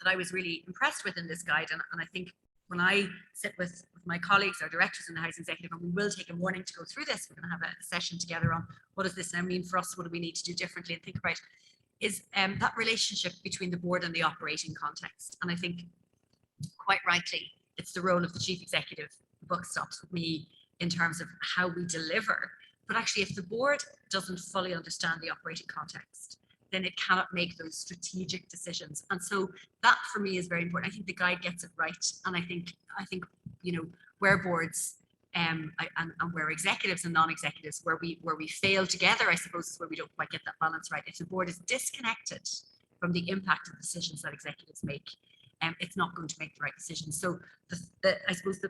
that I was really impressed with in this guide, and I think when I sit with my colleagues, our directors in the Housing Executive, and we will take a morning to go through this, we're going to have a session together on what does this now mean for us, what do we need to do differently and think about, is that relationship between the board and the operating context. And I think quite rightly, it's the role of the chief executive. The buck stops with me in terms of how we deliver. But actually, if the board doesn't fully understand the operating context, then it cannot make those strategic decisions. And so that for me is very important. I think the guide gets it right. And I think, you know, where boards and where executives and non-executives, where we fail together, I suppose, is where we don't quite get that balance right. If the board is disconnected from the impact of decisions that executives make, it's not going to make the right decisions. So I suppose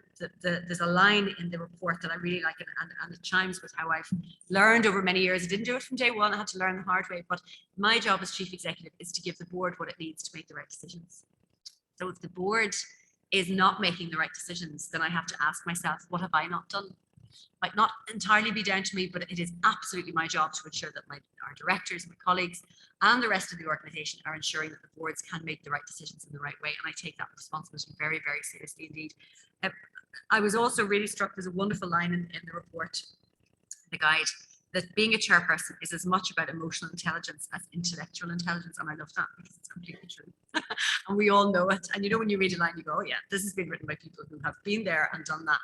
there's a line in the report that I really like, and it chimes with how I've learned over many years. I didn't do it from day one. I had to learn the hard way. But my job as chief executive is to give the board what it needs to make the right decisions. So if the board is not making the right decisions, then I have to ask myself, what have I not done? Might not entirely be down to me, but it is absolutely my job to ensure that our directors, my colleagues, and the rest of the organisation are ensuring that the boards can make the right decisions in the right way. And I take that responsibility very, very seriously indeed. I was also really struck, there's a wonderful line in the report, the guide, that being a chairperson is as much about emotional intelligence as intellectual intelligence. And I love that because it's completely true. And we all know it. And you know, when you read a line, you go, oh yeah, this has been written by people who have been there and done that,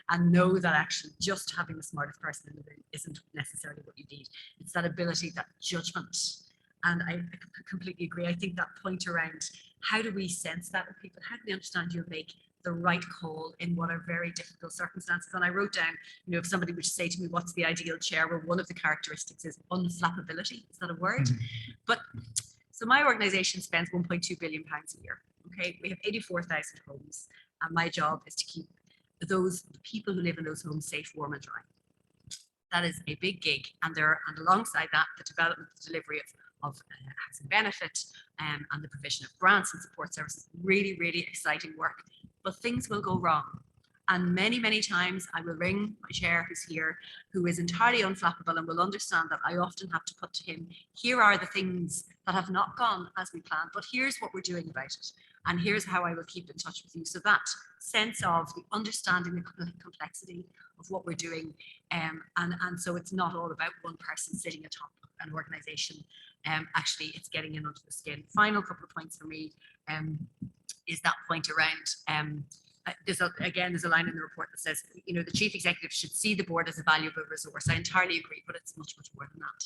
and know that actually just having the smartest person in the room isn't necessarily what you need. It's that ability, that judgment. And I completely agree. I think that point around how do we sense that with people? How do they understand you'll make the right call in what are very difficult circumstances? And I wrote down, you know, if somebody would say to me, what's the ideal chair? Well, one of the characteristics is unflappability. Is that a word? But so my organisation spends £1.2 billion a year. Okay, we have 84,000 homes, and my job is to keep the people who live in those homes safe, warm, and dry. That is a big gig, and alongside that, the development, the delivery of housing benefit, and the provision of grants and support services. Really, really exciting work. But things will go wrong. And many, many times I will ring my chair who's here, who is entirely unflappable and will understand that I often have to put to him, here are the things that have not gone as we planned, but here's what we're doing about it. And here's how I will keep in touch with you. So that sense of the understanding the complexity of what we're doing. And so it's not all about one person sitting atop an organization. Actually, it's getting in under the skin. Final couple of points for me is that point around there's a line in the report that says, you know, the chief executive should see the board as a valuable resource. I entirely agree, but it's much, much more than that.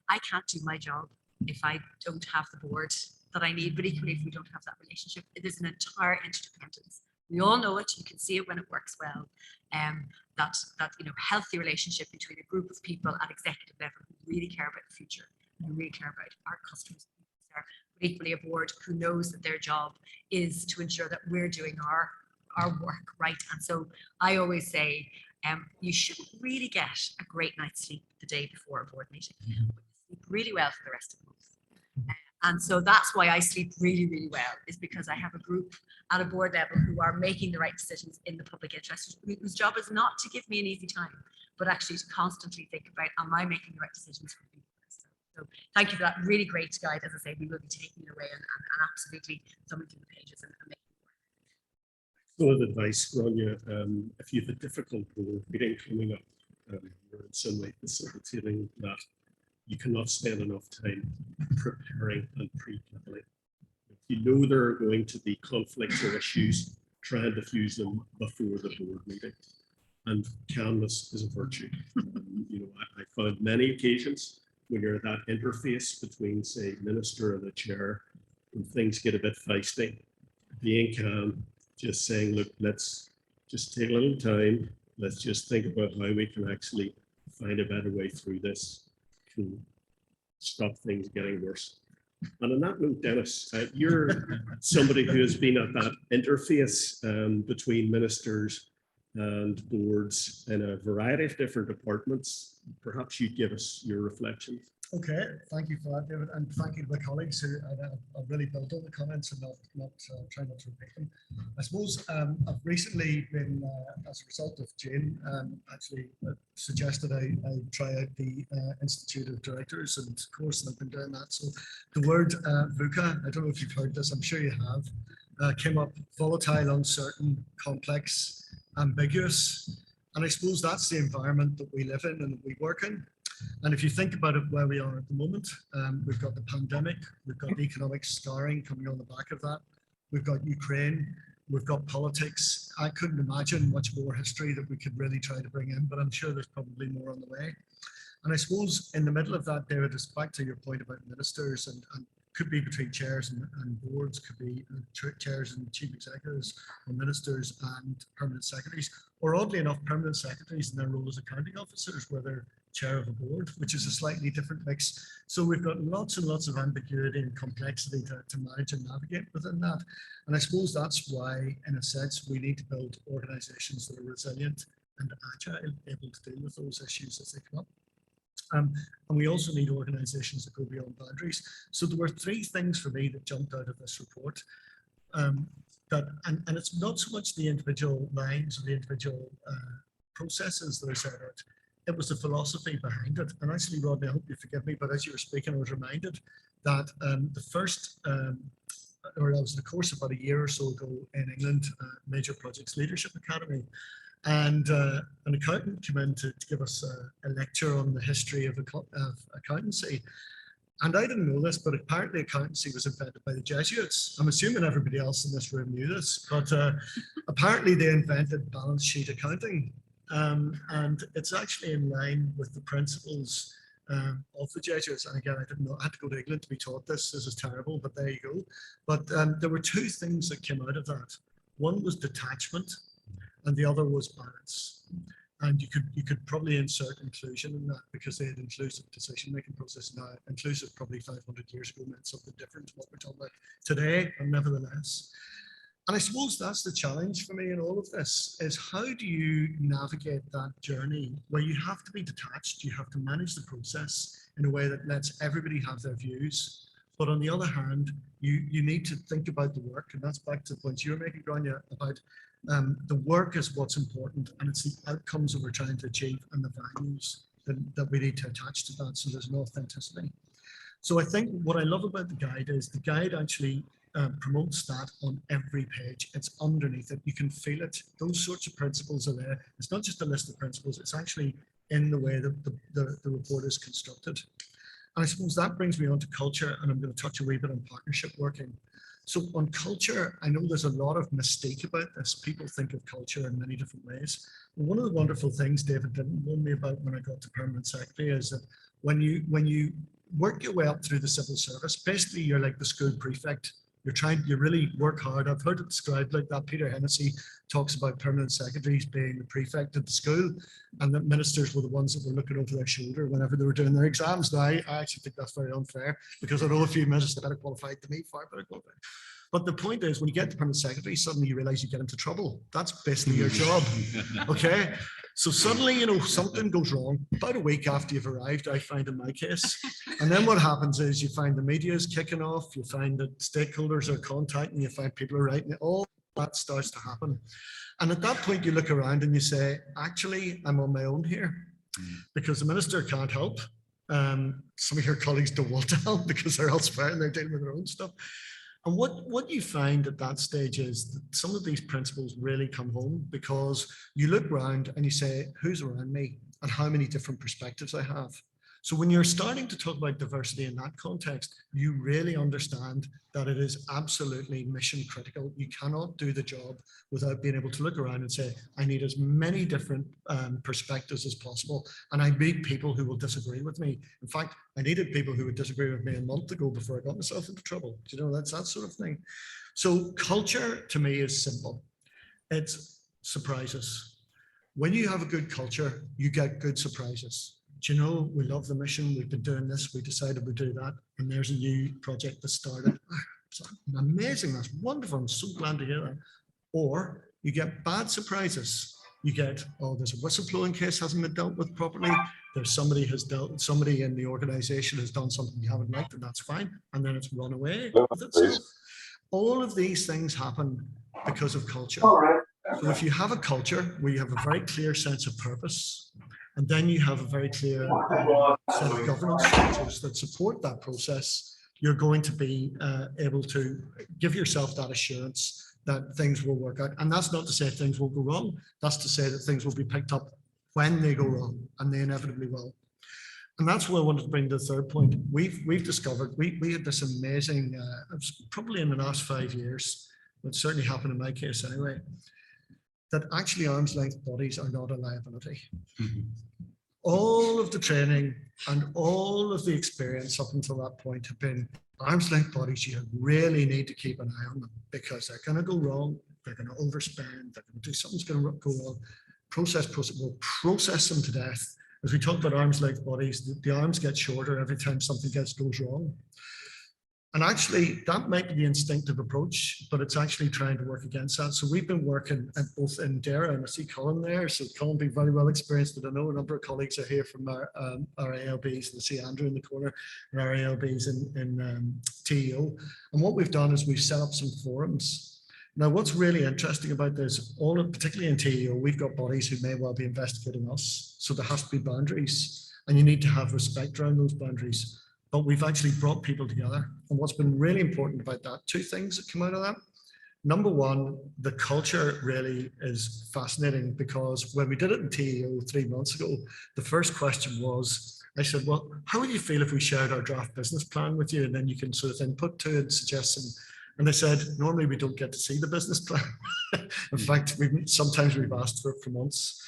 I can't do my job if I don't have the board that I need, but equally if we don't have that relationship, it is an entire interdependence. We all know it, you can see it when it works well. That you know, healthy relationship between a group of people at executive level who really care about the future, who really care about our customers, but equally a board who knows that their job is to ensure that we're doing our work right. And so I always say, you shouldn't really get a great night's sleep the day before a board meeting. But you sleep really well for the rest of the month. And so that's why I sleep really, really well, is because I have a group at a board level who are making the right decisions in the public interest, whose job is not to give me an easy time, but actually to constantly think about, am I making the right decisions for people? So thank you for that really great guide. As I say, we will be taking it away and absolutely thumbing through the pages and making Good advice, Grania. If you have a difficult board meeting coming up, you're in some way facilitating that, you cannot spend enough time preparing and pre-planning. If you know there are going to be conflicts or issues, try and diffuse them before the board meeting. And calmness is a virtue. You know, I found many occasions when you're at that interface between, say, minister and the chair, when things get a bit feisty, being calm, just saying, look, let's just take a little time. Let's just think about how we can actually find a better way through this, can stop things getting worse. And on that note, Dennis, you're somebody who has been at that interface between ministers and boards in a variety of different departments. Perhaps you'd give us your reflections. Okay, thank you for that, David, and thank you to my colleagues who I've really built on the comments and not trying not to repeat them. I suppose I've recently been, as a result of Jane, actually suggested I try out the Institute of Directors and course, and I've been doing that. So the word VUCA, I don't know if you've heard this, I'm sure you have, came up: volatile, uncertain, complex, ambiguous. And I suppose that's the environment that we live in and that we work in. And if you think about it, where we are at the moment, we've got the pandemic, we've got economic scarring coming on the back of that, we've got Ukraine, we've got politics. I couldn't imagine much more history that we could really try to bring in, but I'm sure there's probably more on the way. And I suppose in the middle of that, David, is back to your point about ministers, and could be between chairs and boards, could be chairs and chief executives, or ministers and permanent secretaries, or oddly enough, permanent secretaries in their role as accounting officers, where they're chair of a board, which is a slightly different mix. So we've got lots and lots of ambiguity and complexity to manage and navigate within that. And I suppose that's why, in a sense, we need to build organizations that are resilient and agile, able to deal with those issues as they come up. And we also need organizations that go beyond boundaries. So there were three things for me that jumped out of this report. And it's not so much the individual lines or the individual processes that are set out. It was the philosophy behind it. And actually, Rodney, I hope you forgive me, but as you were speaking, I was reminded that the first, or that was the course about a year or so ago in England, Major Projects Leadership Academy. And an accountant came in to give us a lecture on the history of accountancy. And I didn't know this, but apparently accountancy was invented by the Jesuits. I'm assuming everybody else in this room knew this, but apparently they invented balance sheet accounting. And it's actually in line with the principles of the Jesuits. And again, I didn't know, I had to go to England to be taught this. This is terrible, but there you go. But there were two things that came out of that. One was detachment, and the other was balance. And you could probably insert inclusion in that, because they had inclusive decision-making process. Now, inclusive probably 500 years ago meant something different to what we're talking about today, but nevertheless. And I suppose that's the challenge for me in all of this, is how do you navigate that journey where you have to be detached, you have to manage the process in a way that lets everybody have their views, but on the other hand, you need to think about the work, and that's back to the point you were making, Grania, about the work is what's important, and it's the outcomes that we're trying to achieve and the values that we need to attach to that, so there's an authenticity. So I think what I love about the guide is the guide actually promotes that on every page. It's underneath it. You can feel it. Those sorts of principles are there. It's not just a list of principles. It's actually in the way that the report is constructed. And I suppose that brings me on to culture, and I'm going to touch a wee bit on partnership working. So on culture, I know there's a lot of mistake about this. People think of culture in many different ways. And one of the wonderful things David didn't warn me about when I got to permanent secretary is that when you work your way up through the civil service, basically you're like the school prefect. You really work hard. I've heard it described like that. Peter Hennessy talks about permanent secretaries being the prefect at the school, and that ministers were the ones that were looking over their shoulder whenever they were doing their exams. Now, I actually think that's very unfair, because I know a few ministers better qualified than me, far better qualified. But the point is, when you get to permanent secretary, suddenly you realize you get into trouble. That's basically your job. Okay. So suddenly, you know, something goes wrong about a week after you've arrived, I find in my case. And then what happens is you find the media is kicking off, you find that stakeholders are contacting, you find people are writing it, all that starts to happen. And at that point, you look around and you say, actually, I'm on my own here, because the minister can't help. Some of your colleagues don't want to help because they're elsewhere and they're dealing with their own stuff. And what you find at that stage is that some of these principles really come home, because you look around and you say, who's around me and how many different perspectives I have. So when you're starting to talk about diversity in that context, you really understand that it is absolutely mission critical. You cannot do the job without being able to look around and say, I need as many different perspectives as possible. And I meet people who will disagree with me. In fact, I needed people who would disagree with me a month ago before I got myself into trouble. You know, that's that sort of thing. So culture to me is simple. It's surprises. When you have a good culture, you get good surprises. Do you know, we love the mission, we've been doing this, we decided we'd do that, and there's a new project that started. It's amazing, that's wonderful, I'm so glad to hear that. Or you get bad surprises. You get, oh, there's a whistleblowing case hasn't been dealt with properly, there's somebody in the organization has done something you haven't liked, and that's fine, and then it's run away with itself. All of these things happen because of culture. So if you have a culture where you have a very clear sense of purpose, and then you have a very clear set of governance structures that support that process, you're going to be able to give yourself that assurance that things will work out. And that's not to say things will go wrong. That's to say that things will be picked up when they go wrong, and they inevitably will. And that's where I wanted to bring to the third point. We've discovered, we had this amazing, it was probably in the last 5 years, but certainly happened in my case anyway, that actually arm's length bodies are not a liability. All of the training and all of the experience up until that point have been arm's length bodies. You really need to keep an eye on them, because they're going to go wrong, they're going to overspend, they're going to do something's going to go wrong. We'll process them to death. As we talk about arm's length bodies, the arms get shorter every time something goes wrong. And actually, that might be the instinctive approach, but it's actually trying to work against that. So we've been working at both in Dara, and I see Colin there. So Colin being very well experienced, but I know a number of colleagues are here from our ALBs, and I see Andrew in the corner, and our ALBs in TEO. And what we've done is we've set up some forums. Now, what's really interesting about this, particularly in TEO, we've got bodies who may well be investigating us. So there has to be boundaries, and you need to have respect around those boundaries. But we've actually brought people together. And what's been really important about that, two things that come out of that. Number one, the culture really is fascinating, because when we did it in TEO 3 months ago, the first question was, I said, well, how would you feel if we shared our draft business plan with you, and then you can sort of input to it, suggestions. And they said, normally we don't get to see the business plan. In fact, sometimes we've asked for it for months.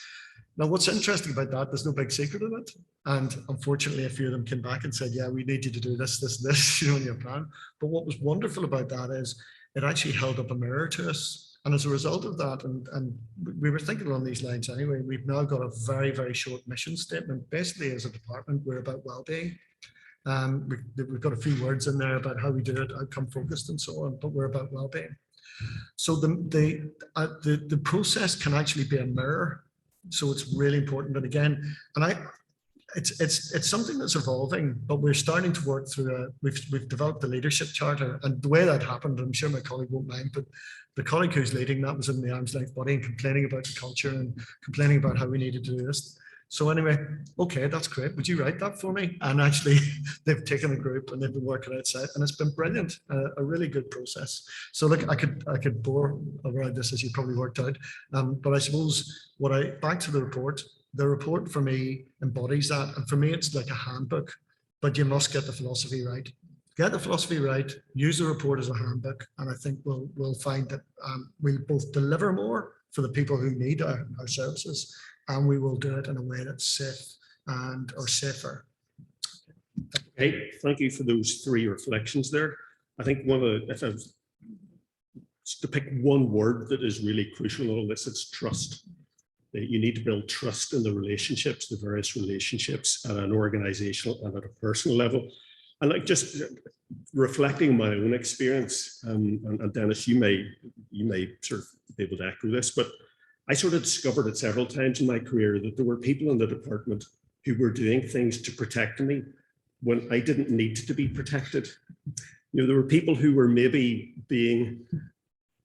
Now, what's interesting about that, there's no big secret in it. And unfortunately, a few of them came back and said, yeah, we need you to do this, this, this, you know, in your plan. But what was wonderful about that is it actually held up a mirror to us. And as a result of that, and we were thinking along these lines anyway, we've now got a very, very short mission statement. Basically, as a department, we're about well-being. We've got a few words in there about how we do it, outcome focused and so on, but we're about well-being. So the process can actually be a mirror. So it's really important. And again, and it's something that's evolving, but we're starting to work through we've developed the leadership charter, and the way that happened, I'm sure my colleague won't mind, but the colleague who's leading that was in the arm's length body and complaining about the culture and complaining about how we needed to do this. So anyway, okay, that's great. Would you write that for me? And actually, they've taken a group and they've been working outside, and it's been brilliant. A really good process. So look, I could bore around this, as you probably worked out, but I suppose back to the report. The report for me embodies that, and for me, it's like a handbook. But you must get the philosophy right. Get the philosophy right. Use the report as a handbook, and I think we'll find that we'll both deliver more for the people who need our services, and we will do it in a way that's safe or safer. Hey, thank you for those 3 reflections there. I think if I was to pick one word that is really crucial in all this, it's trust. You need to build trust in the relationships, the various relationships at an organizational and at a personal level. And like just reflecting my own experience, and Dennis, you may sort of be able to echo this, but I sort of discovered it several times in my career that there were people in the department who were doing things to protect me when I didn't need to be protected. You know, there were people who were maybe being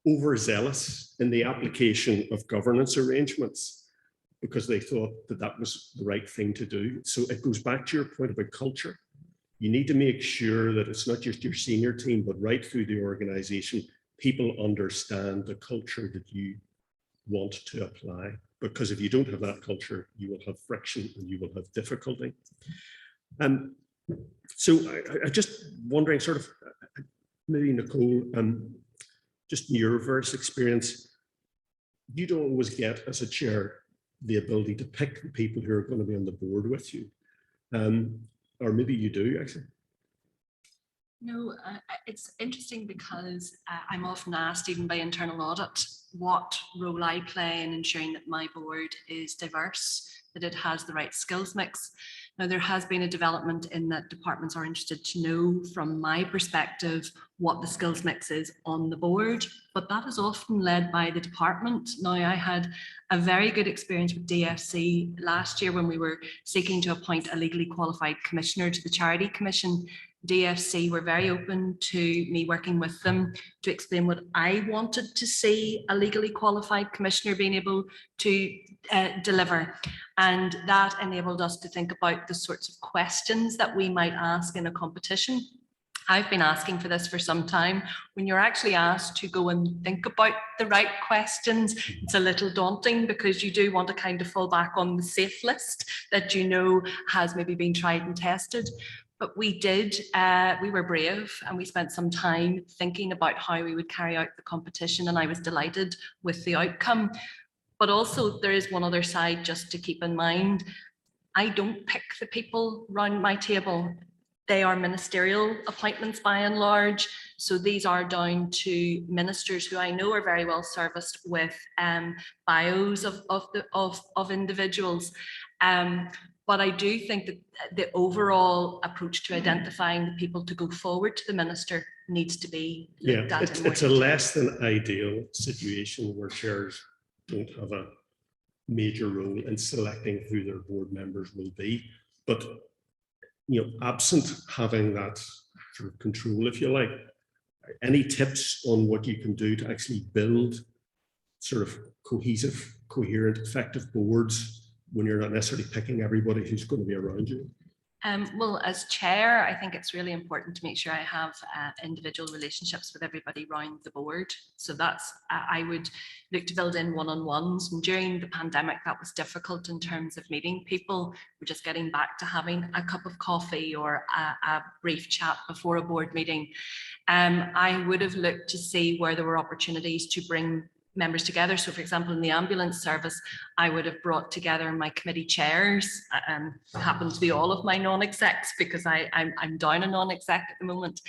overzealous in the application of governance arrangements because they thought that that was the right thing to do. So it goes back to your point about culture. You need to make sure that it's not just your senior team, but right through the organization, people understand the culture that you want to apply. Because if you don't have that culture, you will have friction and you will have difficulty. So I just wondering, sort of, maybe Nicole, just in your reverse experience, you don't always get, as a chair, the ability to pick the people who are going to be on the board with you. Or maybe you do, actually. No, it's interesting because I'm often asked, even by internal audit, what role I play in ensuring that my board is diverse, that it has the right skills mix. Now, there has been a development in that departments are interested to know, from my perspective, what the skills mix is on the board, but that is often led by the department. Now, I had a very good experience with DFC last year when we were seeking to appoint a legally qualified commissioner to the Charity Commission. DFC were very open to me working with them to explain what I wanted to see a legally qualified commissioner being able to deliver. And that enabled us to think about the sorts of questions that we might ask in a competition. I've been asking for this for some time. When you're actually asked to go and think about the right questions, it's a little daunting because you do want to kind of fall back on the safe list that you know has maybe been tried and tested. But we did, we were brave and we spent some time thinking about how we would carry out the competition, and I was delighted with the outcome. But also there is one other side just to keep in mind. I don't pick the people round my table. They are ministerial appointments by and large. So these are down to ministers who I know are very well serviced with bios of individuals. But I do think that the overall approach to identifying the people to go forward to the minister needs to be looked at. It's a less than ideal situation where chairs don't have a major role in selecting who their board members will be. But you know, absent having that sort of control, if you like, any tips on what you can do to actually build sort of cohesive, coherent, effective boards when you're not necessarily picking everybody who's going to be around you? Well, as chair, I think it's really important to make sure I have individual relationships with everybody around the board. So that's, I would look to build in one-on-ones. And during the pandemic, that was difficult in terms of meeting people. We're just getting back to having a cup of coffee or a brief chat before a board meeting. I would have looked to see where there were opportunities to bring members together. So for example, in the ambulance service, I would have brought together my committee chairs, happen to be all of my non-execs because I'm down a non-exec at the moment,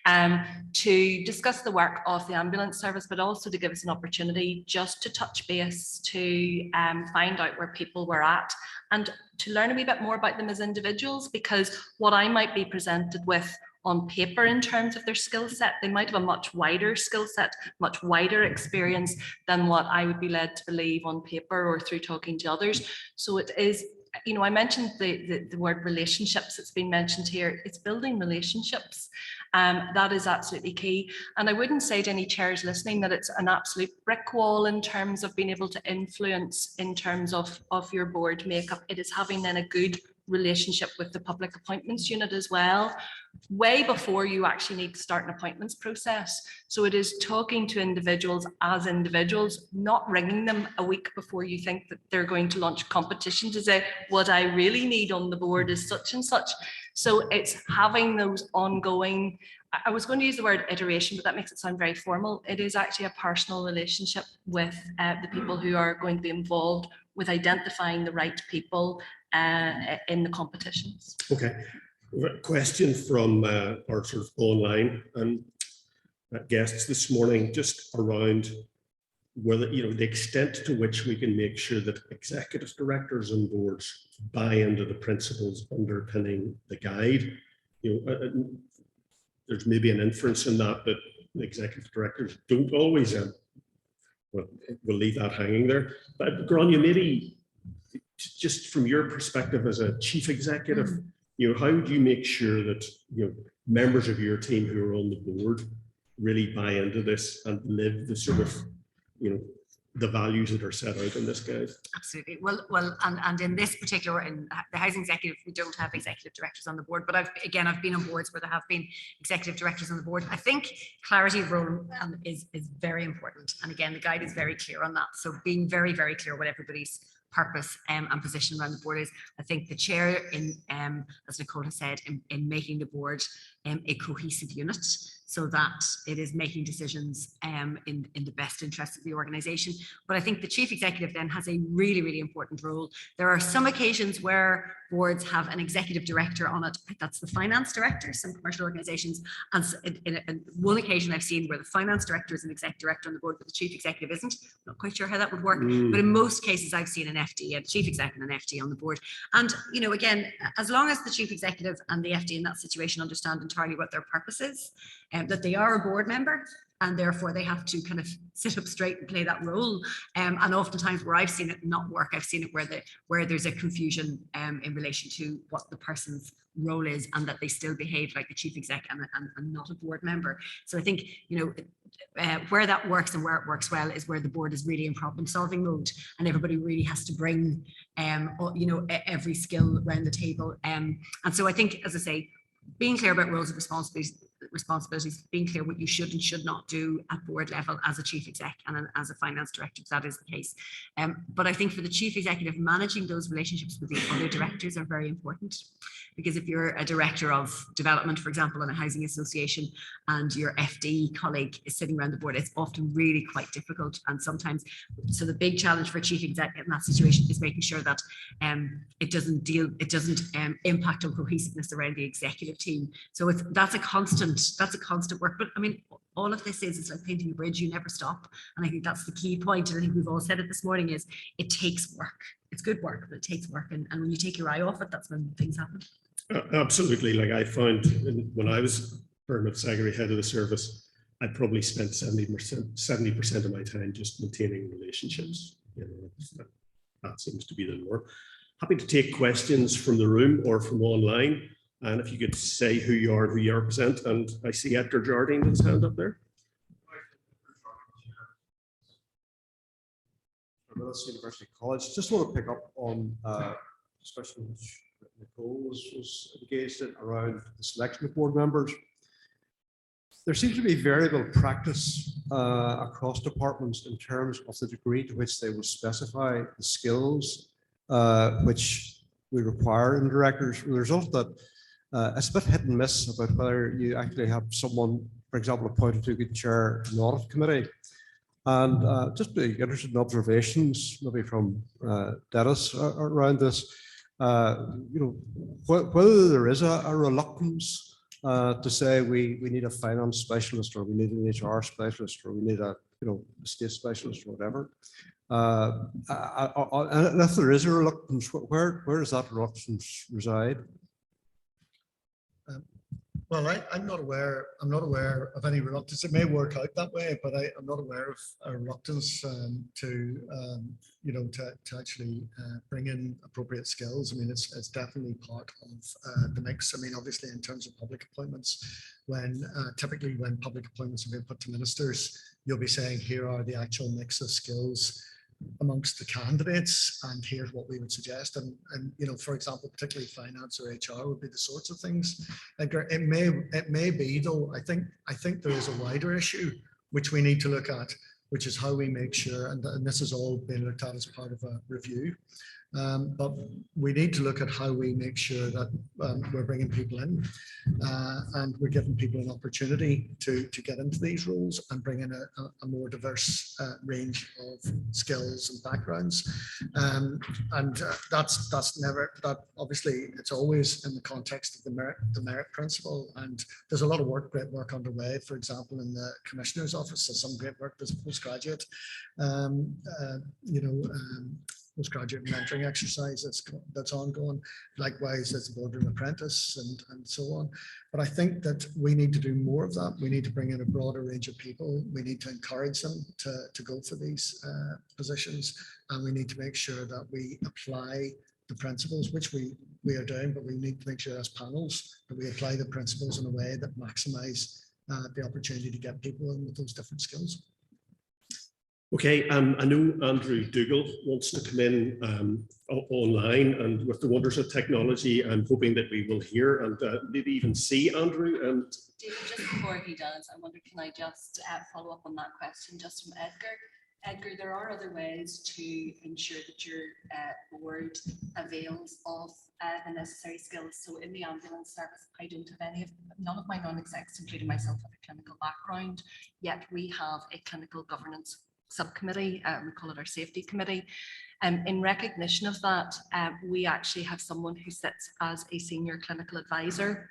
to discuss the work of the ambulance service, but also to give us an opportunity just to touch base, to find out where people were at and to learn a wee bit more about them as individuals, because what I might be presented with on paper in terms of their skill set, they might have a much wider skill set, much wider experience than what I would be led to believe on paper or through talking to others. So it is you know, I mentioned the word relationships. It's been mentioned here. It's building relationships. That is absolutely key. And I wouldn't say to any chairs listening that it's an absolute brick wall in terms of being able to influence in terms of your board makeup. It is having then a good relationship with the public appointments unit as well, way before you actually need to start an appointments process. So it is talking to individuals as individuals, not ringing them a week before you think that they're going to launch competition to say, what I really need on the board is such and such. So it's having those ongoing, I was going to use the word iteration, but that makes it sound very formal. It is actually a personal relationship with the people who are going to be involved with identifying the right people in the competitions. Okay. Question from our sort of online and guests this morning, just around whether, you know, the extent to which we can make sure that executive directors and boards buy into the principles underpinning the guide. You know, there's maybe an inference in that the executive directors don't always. Well, we'll leave that hanging there. But Grania, maybe just from your perspective as a chief executive, you know, how do you make sure that, you know, members of your team who are on the board really buy into this and live the sort of, you know, the values that are set out in this guide? Absolutely. Well, and in this particular, in the housing executive, we don't have executive directors on the board, but I've been on boards where there have been executive directors on the board. I think clarity of role is very important. And again, the guide is very clear on that. So being very, very clear what everybody's purpose and position around the board is. I think the chair in, as Nicole has said, in making the board a cohesive unit, so that it is making decisions in the best interest of the organisation. But I think the chief executive then has a really, really important role. There are some occasions where boards have an executive director on it. That's the finance director, some commercial organisations. And in one occasion I've seen where the finance director is an exec director on the board, but the chief executive isn't. Not quite sure how that would work. But in most cases I've seen an FD, a chief executive and an FD on the board. And, you know, again, as long as the chief executive and the FD in that situation understand entirely what their purpose is, and that they are a board member, and therefore they have to kind of sit up straight and play that role. And oftentimes where I've seen it not work, I've seen it where there's a confusion in relation to what the person's role is, and that they still behave like the chief exec and not a board member. So I think, you know, where that works and where it works well is where the board is really in problem solving mode, and everybody really has to bring, you know, every skill around the table. And so I think, as I say, being clear about roles and responsibilities, being clear what you should and should not do at board level as a chief exec and as a finance director, if that is the case. But I think for the chief executive, managing those relationships with the other directors are very important, because if you're a director of development, for example, in a housing association, and your FD colleague is sitting around the board, it's often really quite difficult. And sometimes, so the big challenge for a chief exec in that situation is making sure that it doesn't impact on cohesiveness around the executive team. So that's a constant work. But I mean, all of this is like painting a bridge. You never stop. And I think that's the key point. And I think we've all said it this morning, is it takes work. It's good work, but it takes work. And when you take your eye off it, that's when things happen. Absolutely. Like I found when I was permanent secretary, head of the service, I probably spent 70% of my time just maintaining relationships. You know, that seems to be the norm. Happy to take questions from the room or from online. And if you could say who you are and who you represent. And I see Edgar Jardine with his hand up there. University College. Just want to pick up on discussion which Nicole was engaged in around the selection of board members. There seems to be variable practice across departments in terms of the degree to which they will specify the skills which we require in directors. The result that it's a bit hit and miss about whether you actually have someone, for example, appointed to chair an audit committee. And just be interested in observations, maybe from Dennis around this. You know, whether there is a reluctance to say we need a finance specialist, or we need an HR specialist, or we need a estate specialist, or whatever. And if there is a reluctance, where does that reluctance reside? Well, I'm not aware of any reluctance. It may work out that way, but I'm not aware of a reluctance to actually bring in appropriate skills. I mean, it's definitely part of the mix. I mean, obviously, in terms of public appointments, typically when public appointments are being put to ministers, you'll be saying, here are the actual mix of skills amongst the candidates, and here's what we would suggest. And for example, particularly finance or HR would be the sorts of things. Edgar, it may be though. I think there is a wider issue which we need to look at, which is how we make sure, and this has all been looked at as part of a review. But we need to look at how we make sure that we're bringing people in and we're giving people an opportunity to get into these roles and bring in a more diverse range of skills and backgrounds. That's never, that obviously it's always in the context of the merit principle. And there's a lot of great work underway, for example, in the Commissioner's Office. There's some great work, there's postgraduate, postgraduate mentoring exercise that's ongoing. Likewise, there's the boardroom apprentice and so on. But I think that we need to do more of that. We need to bring in a broader range of people. We need to encourage them to go for these positions. And we need to make sure that we apply the principles, which we are doing, but we need to make sure as panels that we apply the principles in a way that maximize the opportunity to get people in with those different skills. Okay, I know Andrew Dougal wants to come in online, and with the wonders of technology, I'm hoping that we will hear and maybe even see Andrew. And David, just before he does, I wonder, can I just follow up on that question just from Edgar? Edgar, there are other ways to ensure that your board avails of the necessary skills. So in the ambulance service, I don't have none of my non-execs, including myself, have a clinical background, yet we have a clinical governance subcommittee, we call it our safety committee. In recognition of that, we actually have someone who sits as a senior clinical advisor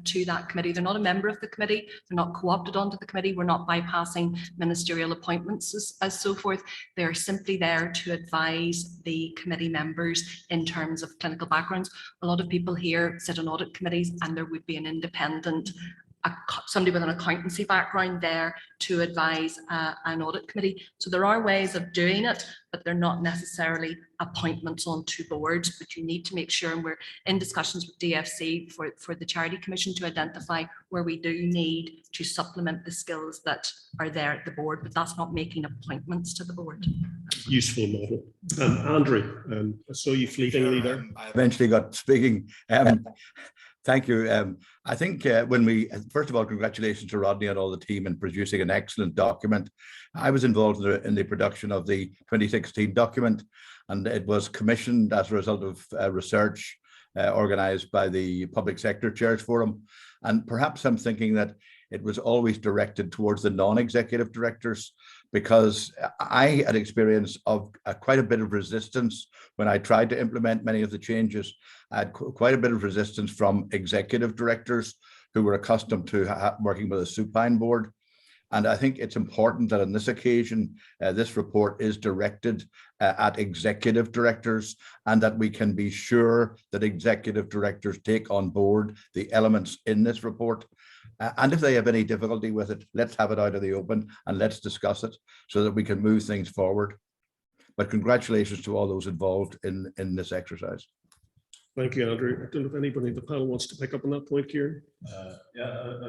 to that committee. They're not a member of the committee, they're not co-opted onto the committee, we're not bypassing ministerial appointments as so forth. They're simply there to advise the committee members in terms of clinical backgrounds. A lot of people here sit on audit committees, and there would be an independent somebody with an accountancy background there to advise an audit committee. So there are ways of doing it, but they're not necessarily appointments onto boards. But you need to make sure, and we're in discussions with DFC for the Charity Commission to identify where we do need to supplement the skills that are there at the board, but that's not making appointments to the board. useful model. Andrew, I saw you fleetingly there. I eventually got speaking. Thank you. I think first of all, congratulations to Rodney and all the team in producing an excellent document. I was involved in the production of the 2016 document, and it was commissioned as a result of research organised by the Public Sector Chairs Forum. And perhaps I'm thinking that it was always directed towards the non-executive directors, because I had experience of quite a bit of resistance when I tried to implement many of the changes. I had quite a bit of resistance from executive directors who were accustomed to working with a supine board. And I think it's important that on this occasion, this report is directed at executive directors, and that we can be sure that executive directors take on board the elements in this report. And if they have any difficulty with it, let's have it out of the open and let's discuss it so that we can move things forward. But congratulations to all those involved in this exercise. Thank you, Andrew. I don't know if anybody in the panel wants to pick up on that point, Kieran.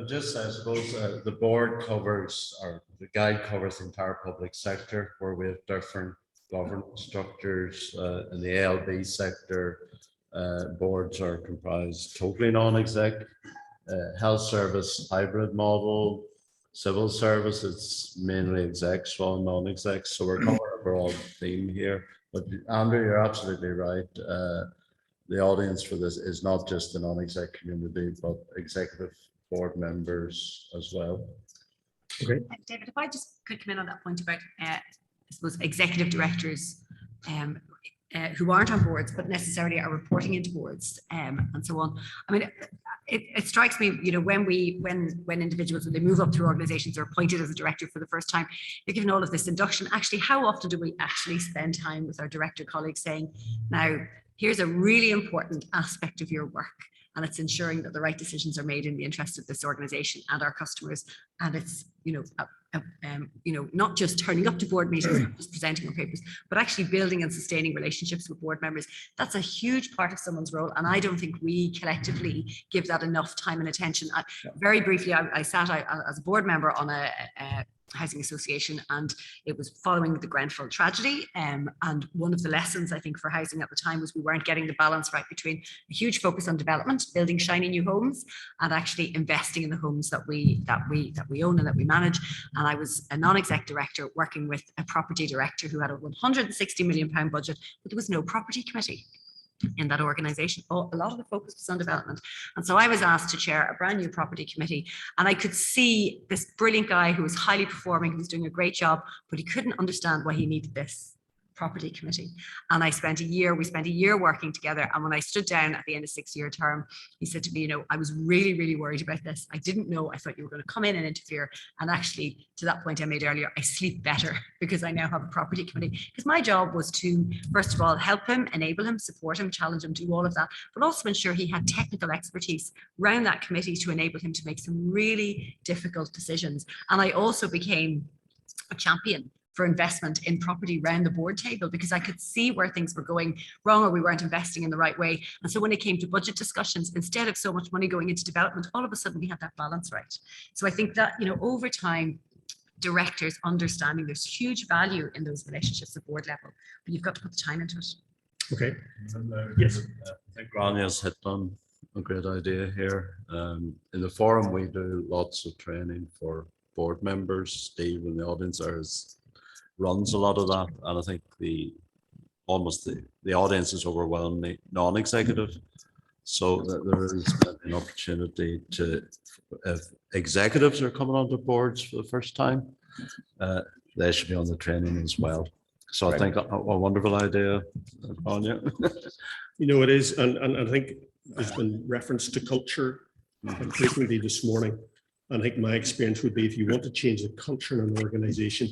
Just I suppose the board covers, or the guide covers the entire public sector, where we have different governance structures. In the ALB sector, boards are comprised totally non-exec. Health service hybrid model, civil service, it's mainly execs, well, non-execs. So we're covering a broad theme here. But Andrew, you're absolutely right. The audience for this is not just the non-exec community, but executive board members as well. Okay. David, if I just could come in on that point about, I suppose, executive directors who aren't on boards, but necessarily are reporting into boards and so on. I mean, it strikes me, you know, when individuals, when they move up through organizations, are appointed as a director for the first time, you're given all of this induction. Actually, how often do we actually spend time with our director colleagues saying, now, here's a really important aspect of your work, and it's ensuring that the right decisions are made in the interest of this organization and our customers. And it's, not just turning up to board meetings, not just presenting on papers, but actually building and sustaining relationships with board members. That's a huge part of someone's role. And I don't think we collectively give that enough time and attention. Very briefly, I sat as a board member on a housing association, and it was following the Grenfell tragedy. And one of the lessons I think for housing at the time was we weren't getting the balance right between a huge focus on development, building shiny new homes, and actually investing in the homes that we own and that we manage. And I was a non-exec director working with a property director who had a £160 million budget, but there was no property committee in that organization. A lot of the focus was on development. And so I was asked to chair a brand new property committee, and I could see this brilliant guy who was highly performing, who was doing a great job, but he couldn't understand why he needed this property committee. And we spent a year working together. And when I stood down at the end of 6-year term, he said to me, I was really, really worried about this. I didn't know, I thought you were going to come in and interfere. And actually, to that point I made earlier, I sleep better because I now have a property committee. Because my job was to, first of all, help him, enable him, support him, challenge him, do all of that, but also ensure he had technical expertise around that committee to enable him to make some really difficult decisions. And I also became a champion for investment in property around the board table, because I could see where things were going wrong or we weren't investing in the right way. And so when it came to budget discussions, instead of so much money going into development, all of a sudden we had that balance right. So I think that, over time, directors understanding there's huge value in those relationships at board level, but you've got to put the time into it. Okay. Yes. I think Grania's hit on a great idea here. In the forum, we do lots of training for board members. Steve in the audience runs a lot of that, and I think the audience is overwhelmingly non-executive, so that there is an opportunity to, if executives are coming onto boards for the first time, they should be on the training as well. So I think a wonderful idea, Anya. It is, and I think there's been reference to culture frequently this morning. And I think my experience would be, if you want to change the culture in an organization,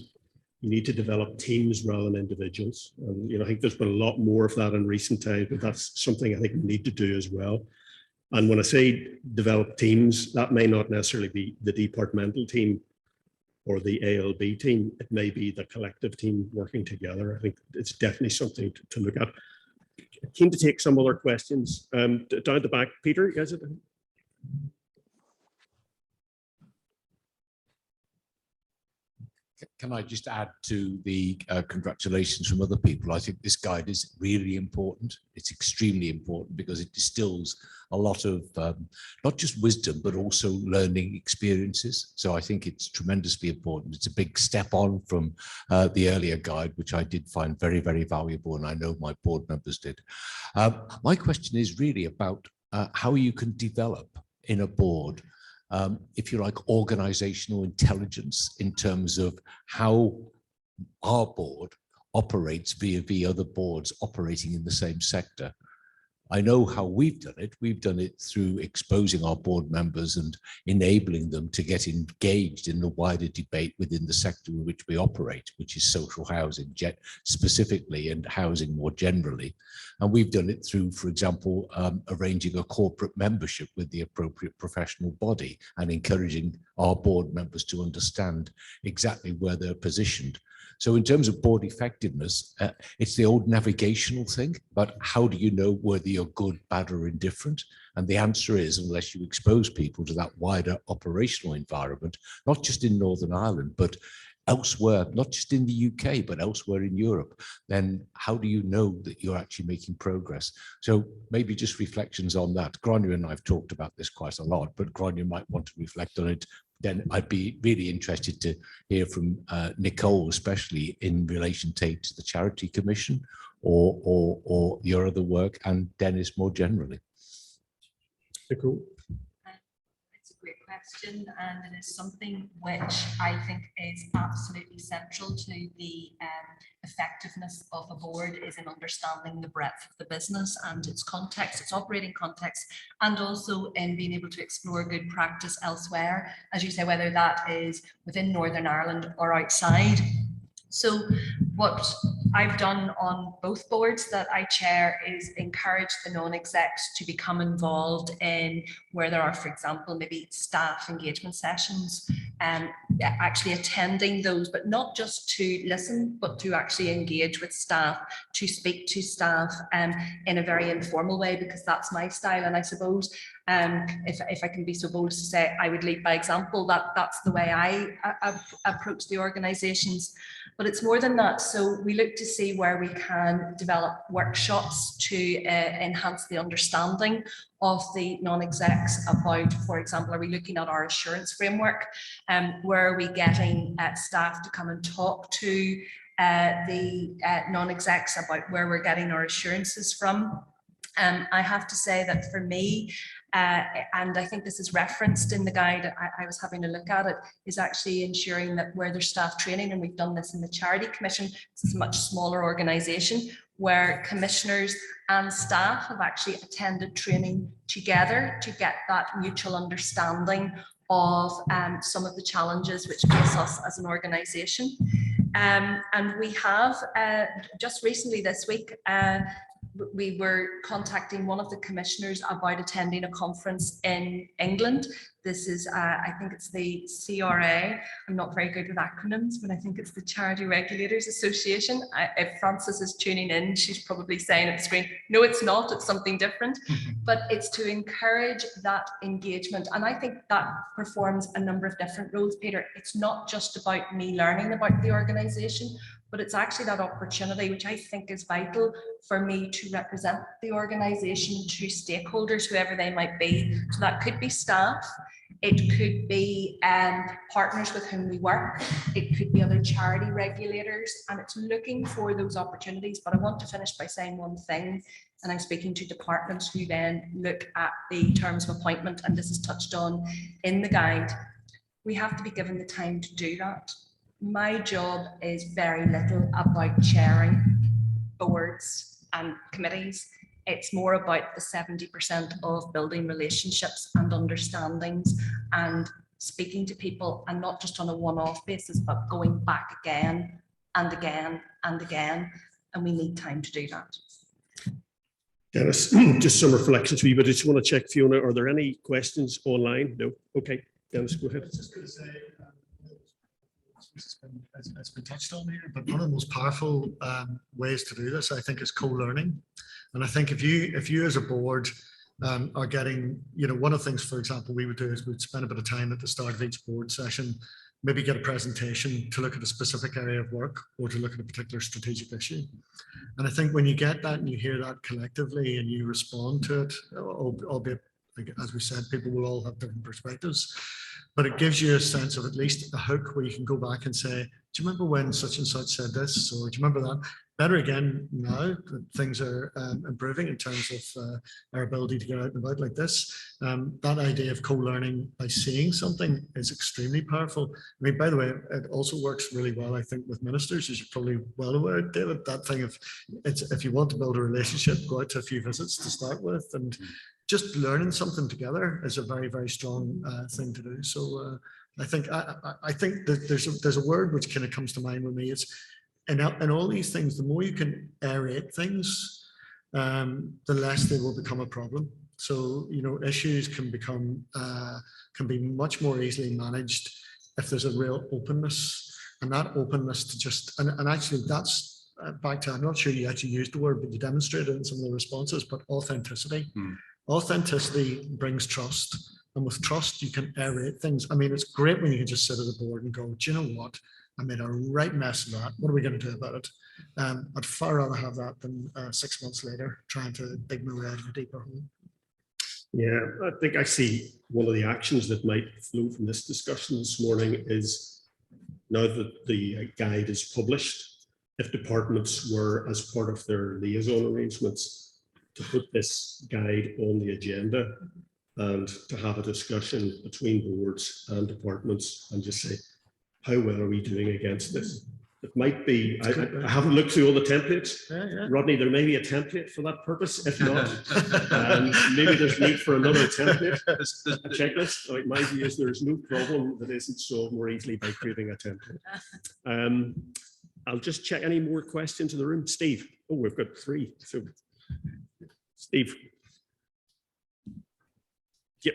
you need to develop teams rather than individuals. And I think there's been a lot more of that in recent times, but that's something I think we need to do as well. And when I say develop teams, that may not necessarily be the departmental team or the ALB team. It may be the collective team working together. I think it's definitely something to look at. Keen to take some other questions. Down at the back, Peter, is it? Can I just add to the congratulations from other people? I think this guide is really important. It's extremely important because it distills a lot of not just wisdom, but also learning experiences. So I think it's tremendously important. It's a big step on from the earlier guide, which I did find very, very valuable, and I know my board members did. My question is really about how you can develop in a board, if you like, organizational intelligence in terms of how our board operates vis-a-vis other boards operating in the same sector. I know how we've done it. We've done it through exposing our board members and enabling them to get engaged in the wider debate within the sector in which we operate, which is social housing specifically and housing more generally. And we've done it through, for example, arranging a corporate membership with the appropriate professional body and encouraging our board members to understand exactly where they're positioned. So in terms of board effectiveness, it's the old navigational thing, but how do you know whether you're good, bad, or indifferent? And the answer is, unless you expose people to that wider operational environment, not just in Northern Ireland, but elsewhere, not just in the UK, but elsewhere in Europe, then how do you know that you're actually making progress? So maybe just reflections on that. Grania and I have talked about this quite a lot, but Grania might want to reflect on it. Then I'd be really interested to hear from Nicole, especially in relation to the Charity Commission or your other work, and Dennis more generally. Nicole. It's a great question, and it is something which I think is absolutely central to the effectiveness of a board, is in understanding the breadth of the business and its context, its operating context, and also in being able to explore good practice elsewhere, as you say, whether that is within Northern Ireland or outside. So what I've done on both boards that I chair is encourage the non-execs to become involved in where there are, for example, maybe staff engagement sessions, and actually attending those, but not just to listen, but to actually engage with staff, to speak to staff in a very informal way, because that's my style. And I suppose if I can be so bold as to say, I would lead by example. That's the way I approach the organisations. But it's more than that. So we look to see where we can develop workshops to enhance the understanding of the non-execs about, for example, are we looking at our assurance framework? Where are we getting staff to come and talk to the non-execs about where we're getting our assurances from? I have to say that for me, and I think this is referenced in the guide, I was having a look at it, is actually ensuring that where there's staff training, and we've done this in the Charity Commission, it's a much smaller organisation, where commissioners and staff have actually attended training together to get that mutual understanding of some of the challenges which face us as an organisation. And we have just recently this week, we were contacting one of the commissioners about attending a conference in England. This is, I think it's the CRA. I'm not very good with acronyms, but I think it's the Charity Regulators Association. If Frances is tuning in, she's probably saying at the screen, no, it's not, it's something different. But it's to encourage that engagement. And I think that performs a number of different roles, Peter. It's not just about me learning about the organisation, but it's actually that opportunity, which I think is vital for me to represent the organisation to stakeholders, whoever they might be. So that could be staff, it could be partners with whom we work, it could be other charity regulators, and it's looking for those opportunities. But I want to finish by saying one thing, and I'm speaking to departments who then look at the terms of appointment, and this is touched on in the guide. We have to be given the time to do that. My job is very little about chairing boards and committees. It's more about the 70% of building relationships and understandings and speaking to people, and not just on a one-off basis, but going back again and again and again. And we need time to do that. Dennis, just some reflections for you, but I just want to check, Fiona, are there any questions online? No? Okay, Dennis, go ahead. Just going to say, it's been touched on here, but one of the most powerful ways to do this, I think, is co-learning. And I think if you as a board are getting, one of the things, for example, we would do is we'd spend a bit of time at the start of each board session, maybe get a presentation to look at a specific area of work or to look at a particular strategic issue. And I think when you get that and you hear that collectively and you respond to it, albeit, as we said, people will all have different perspectives, but it gives you a sense of at least a hook where you can go back and say, do you remember when such and such said this? Or do you remember that? Better again now that things are improving in terms of our ability to get out and about like this. That idea of co-learning by seeing something is extremely powerful. I mean, by the way, it also works really well, I think, with ministers, as you're probably well aware, David, that thing of if you want to build a relationship, go out to a few visits to start with, and just learning something together is a very, very strong thing to do. So I think that there's a word which kind of comes to mind with me. It's in all these things, the more you can aerate things, the less they will become a problem. So issues can be much more easily managed if there's a real openness, and that openness to just and actually that's back to, I'm not sure you actually used the word, but you demonstrated it in some of the responses, but authenticity. Authenticity brings trust, and with trust you can aerate things. I mean, it's great when you can just sit at a board and go, do you know what? I made a right mess of that. What are we going to do about it? I'd far rather have that than 6 months later trying to dig my way out of a deeper hole. Yeah, I think I see one of the actions that might flow from this discussion this morning is, now that the guide is published, if departments were, as part of their liaison arrangements, to put this guide on the agenda and to have a discussion between boards and departments and just say, how well are we doing against this? It might be, I haven't looked through all the templates. Yeah. Rodney, there may be a template for that purpose. If not, maybe there's need for another template, a checklist. Like, my view is there's no problem that isn't solved more easily by creating a template. I'll just check any more questions in the room. Steve. Oh, we've got 3. So, Steve. Yep.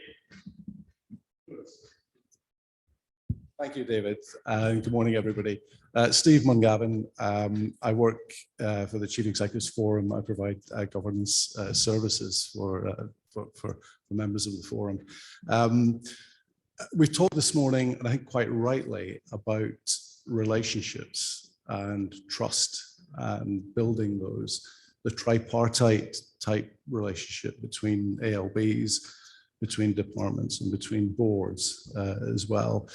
Thank you, David. Good morning, everybody. Steve Mungavin. I work for the Chief Executives Forum. I provide governance services for members of the forum. We've talked this morning, and I think quite rightly, about relationships and trust and building those, the tripartite type relationship between ALBs, between departments and between boards as well.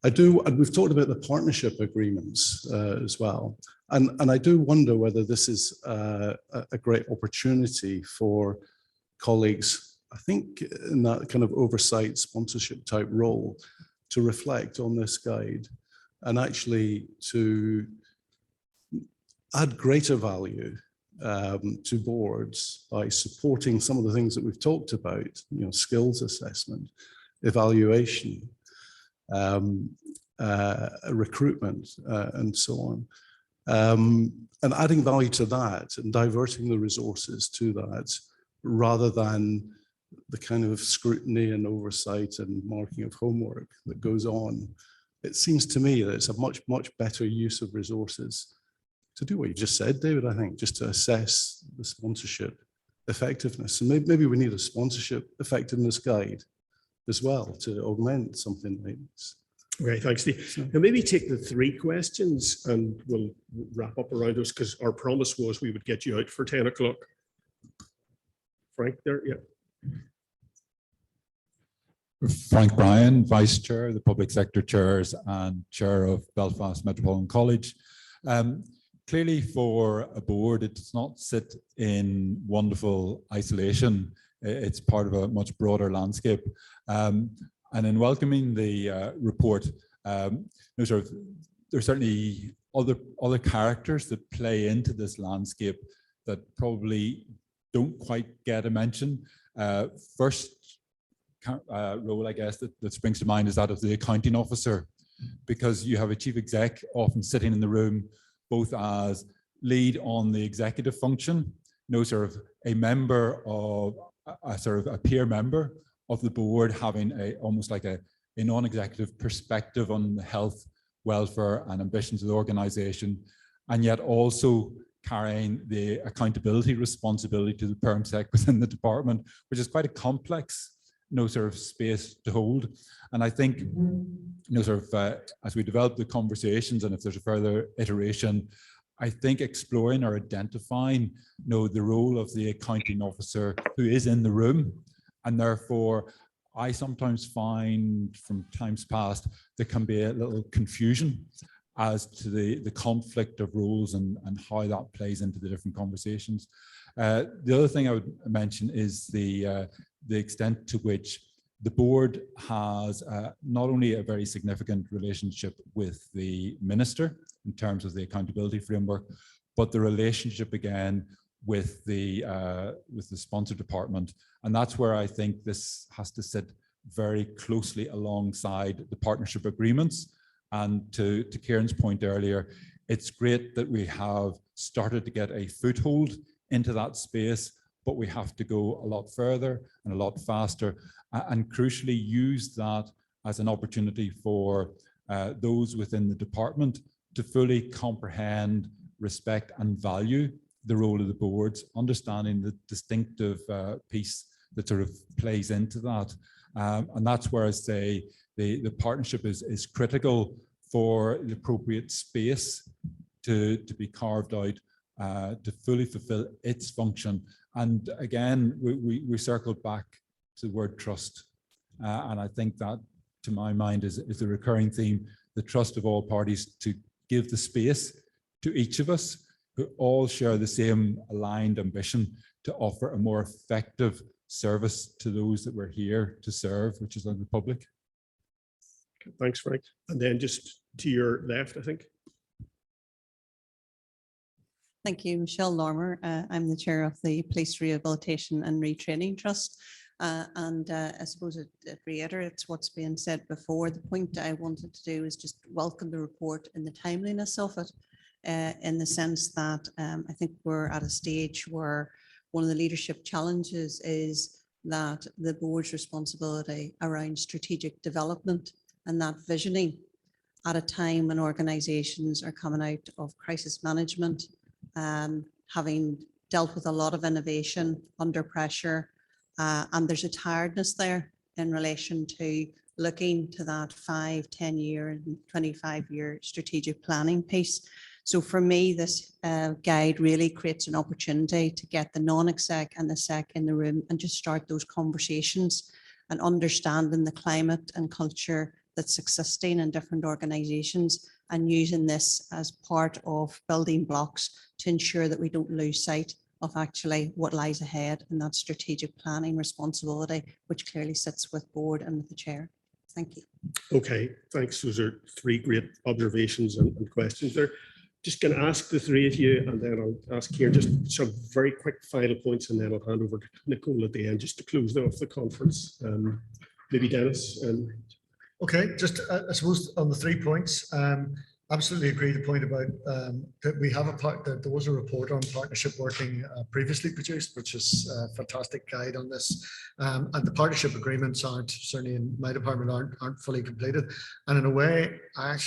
And we've talked about the partnership agreements as well. And I do wonder whether this is a great opportunity for colleagues, I think in that kind of oversight sponsorship type role, to reflect on this guide and actually to add greater value to boards by supporting some of the things that we've talked about, skills assessment, evaluation, recruitment, and so on. And adding value to that and diverting the resources to that, rather than the kind of scrutiny and oversight and marking of homework that goes on. It seems to me that it's a much, much better use of resources to do what you just said, David, I think, just to assess the sponsorship effectiveness. And maybe we need a sponsorship effectiveness guide as well to augment something like this. Okay, thanks, Steve. Now maybe take the 3 questions and we'll wrap up around those, because our promise was we would get you out for 10 o'clock. Frank there, yeah. Frank Bryan, Vice Chair, the Public Sector Chairs and Chair of Belfast Metropolitan College. Clearly for a board, it does not sit in wonderful isolation. It's part of a much broader landscape. And in welcoming the report, there's certainly other characters that play into this landscape that probably don't quite get a mention. First role, I guess, that springs to mind is that of the accounting officer, because you have a chief exec often sitting in the room, both as lead on the executive function, sort of a member of a peer member of the board, having almost like a non-executive perspective on the health, welfare and ambitions of the organization, and yet also carrying the accountability responsibility to the PermSec within the department, which is quite a complex sort of space to hold. And I think as we develop the conversations, and if there's a further iteration, I think exploring or identifying the role of the accounting officer who is in the room. And therefore I sometimes find from times past there can be a little confusion as to the conflict of roles and how that plays into the different conversations. The other thing I would mention is the extent to which the board has not only a very significant relationship with the minister in terms of the accountability framework, but the relationship again with the sponsor department. And that's where I think this has to sit very closely alongside the partnership agreements. And to Kieran's point earlier, it's great that we have started to get a foothold into that space, but we have to go a lot further and a lot faster, and crucially use that as an opportunity for those within the department to fully comprehend, respect and value the role of the boards, understanding the distinctive piece that sort of plays into that. And that's where I say the partnership is critical for the appropriate space to be carved out to fully fulfill its function. And again, we circled back to the word trust. And I think that, to my mind, is the recurring theme, the trust of all parties to give the space to each of us who all share the same aligned ambition to offer a more effective service to those that we're here to serve, which is the public. Thanks, Frank. And then just to your left, I think. Thank you, Michelle Lormer. I'm the chair of the Police Rehabilitation and Retraining Trust. I suppose it reiterates what's been said before. The point I wanted to do is just welcome the report and the timeliness of it. in the sense that I think we're at a stage where one of the leadership challenges is that the board's responsibility around strategic development and that visioning at a time when organizations are coming out of crisis management, having dealt with a lot of innovation under pressure, and there's a tiredness there in relation to looking to that 5, 10-year and 25-year strategic planning piece. So for me, this guide really creates an opportunity to get the non-exec and the sec in the room and just start those conversations and understanding the climate and culture that's existing in different organizations, and using this as part of building blocks to ensure that we don't lose sight of actually what lies ahead and that strategic planning responsibility, which clearly sits with board and with the chair. Thank you. Okay, thanks. Those are 3 great observations and questions there. Just going to ask the 3 of you, and then I'll ask here just some very quick final points, and then I'll hand over to Nicole at the end just to close off the conference. Maybe Dennis. Okay, just I suppose on the 3 points, absolutely agree the point about that we have that there was a report on partnership working previously produced, which is a fantastic guide on this. And the partnership agreements aren't, certainly in my department, aren't fully completed. And in a way, I'm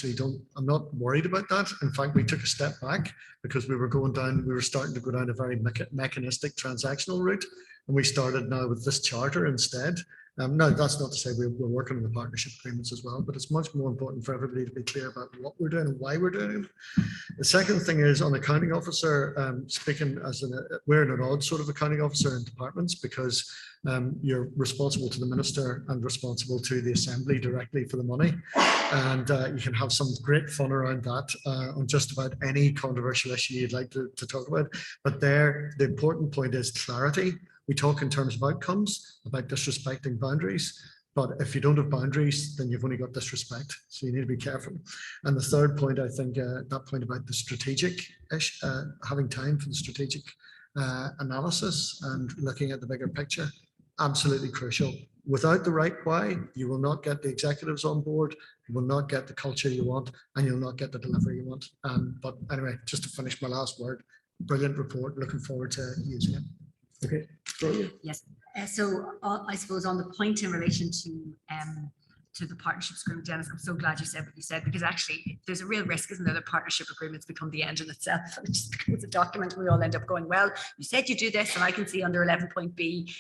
not worried about that. In fact, we took a step back because we were starting to go down a very mechanistic transactional route. And we started now with this charter instead. No, that's not to say we're working on the partnership agreements as well, but it's much more important for everybody to be clear about what we're doing and why we're doing it. The second thing is on accounting officer, speaking as we're in an odd sort of accounting officer in departments because you're responsible to the minister and responsible to the assembly directly for the money. And you can have some great fun around that on just about any controversial issue you'd like to talk about. But the important point is clarity. We talk in terms of outcomes, about disrespecting boundaries, but if you don't have boundaries, then you've only got disrespect. So you need to be careful. And the third point, I think that point about the strategic, having time for the strategic analysis and looking at the bigger picture, absolutely crucial. Without the right why, you will not get the executives on board, you will not get the culture you want, and you'll not get the delivery you want. But anyway, just to finish my last word, brilliant report, looking forward to using it. Okay. Yes. So I suppose on the point in relation to the partnerships agreement, Dennis, I'm so glad you said what you said, because actually there's a real risk, isn't there, that partnership agreements become the end in itself. It just becomes a document. We all end up going, well, you said you do this, and I can see under 11.B,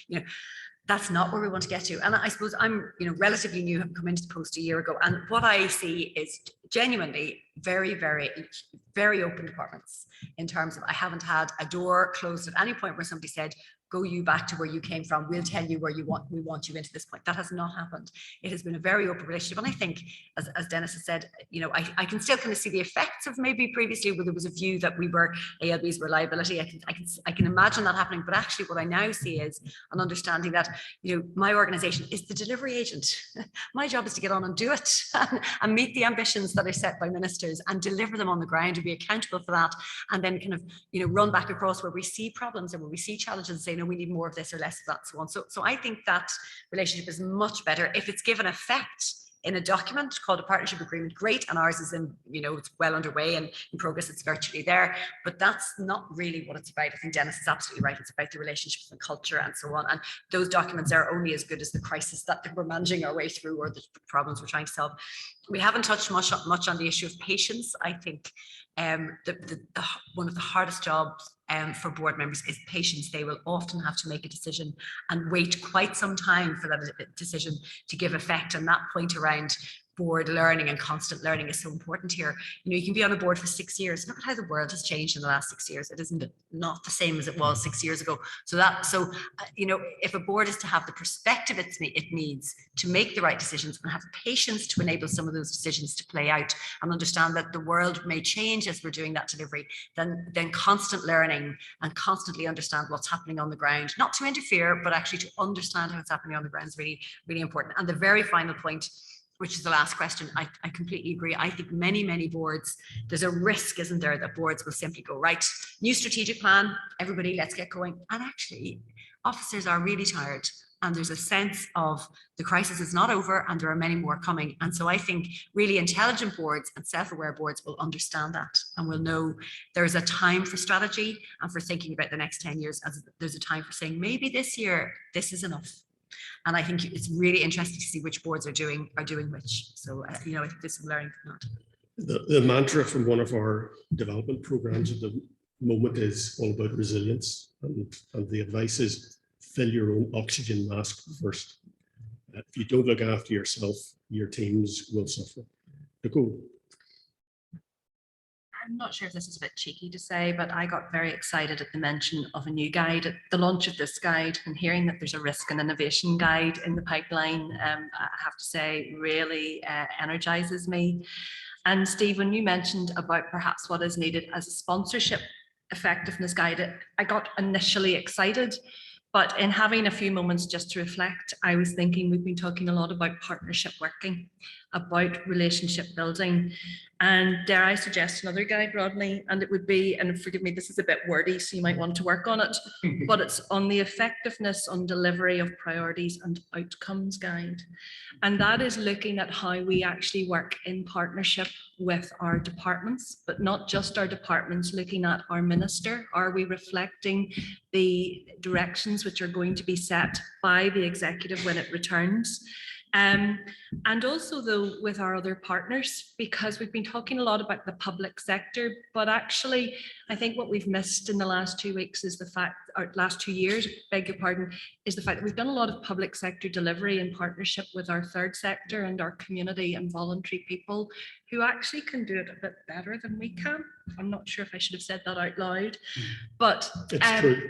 that's not where we want to get to. And I suppose I'm, relatively new, have come into the post a year ago, and what I see is genuinely very, very, very open departments in terms of I haven't had a door closed at any point where somebody said, go you back to where you came from. We'll tell you where we want you into this point. That has not happened. It has been a very open relationship. And I think, as Dennis has said, I can still kind of see the effects of maybe previously where there was a view that ALBs were liability. I can imagine that happening. But actually what I now see is an understanding that, my organization is the delivery agent. My job is to get on and do it and meet the ambitions that are set by ministers and deliver them on the ground and be accountable for that. And then kind of, run back across where we see problems and where we see challenges and say, no, we need more of this or less of that, so on. So I think that relationship is much better if it's given effect in a document called a partnership agreement. Great, and ours is in, it's well underway and in progress. It's virtually there, but that's not really what it's about. I think Dennis is absolutely right. It's about the relationships and culture and so on. And those documents are only as good as the crisis that we're managing our way through or the problems we're trying to solve. We haven't touched much on the issue of patience. I think one of the hardest jobs for board members is patience. They will often have to make a decision and wait quite some time for that decision to give effect. And that point around board learning and constant learning is so important here. You can be on a board for 6 years. Look at how the world has changed in the last 6 years. It isn't not the same as it was 6 years ago. So if a board is to have the perspective it needs to make the right decisions and have the patience to enable some of those decisions to play out and understand that the world may change as we're doing that delivery, then constant learning and constantly understand what's happening on the ground, not to interfere, but actually to understand how it's happening on the ground is really, really important. And the very final point, which is the last question, I completely agree. I think many boards, there's a risk, isn't there, that boards will simply go, right, new strategic plan, everybody, let's get going. And actually, officers are really tired and there's a sense of the crisis is not over and there are many more coming. And so I think really intelligent boards and self-aware boards will understand that and will know there's a time for strategy and for thinking about the next 10 years, as there's a time for saying maybe this year this is enough. And I think it's really interesting to see which boards are doing which. So I think this is learning from that. The mantra from one of our development programs at the moment is all about resilience, and the advice is fill your own oxygen mask first. If you don't look after yourself, your teams will suffer. Nicole. I'm not sure if this is a bit cheeky to say, but I got very excited at the mention of a new guide at the launch of this guide, and hearing that there's a risk and innovation guide in the pipeline, I have to say really energizes me. And Steve, when you mentioned about perhaps what is needed as a sponsorship effectiveness guide, I got initially excited. But in having a few moments just to reflect, I was thinking we've been talking a lot about partnership working, about relationship building, and dare I suggest another guide, Rodney, and it would be, and forgive me, this is a bit wordy, so you might want to work on it, but it's on the effectiveness on delivery of priorities and outcomes guide. And that is looking at how we actually work in partnership with our departments, but not just our departments, looking at our minister. Are we reflecting the directions which are going to be set by the executive when it returns? And also though with our other partners, because we've been talking a lot about the public sector, but actually I think what we've missed in the last 2 weeks is the fact, or last 2 years, beg your pardon, is the fact that we've done a lot of public sector delivery in partnership with our third sector and our community and voluntary people who actually can do it a bit better than we can. I'm not sure if I should have said that out loud, but It's true.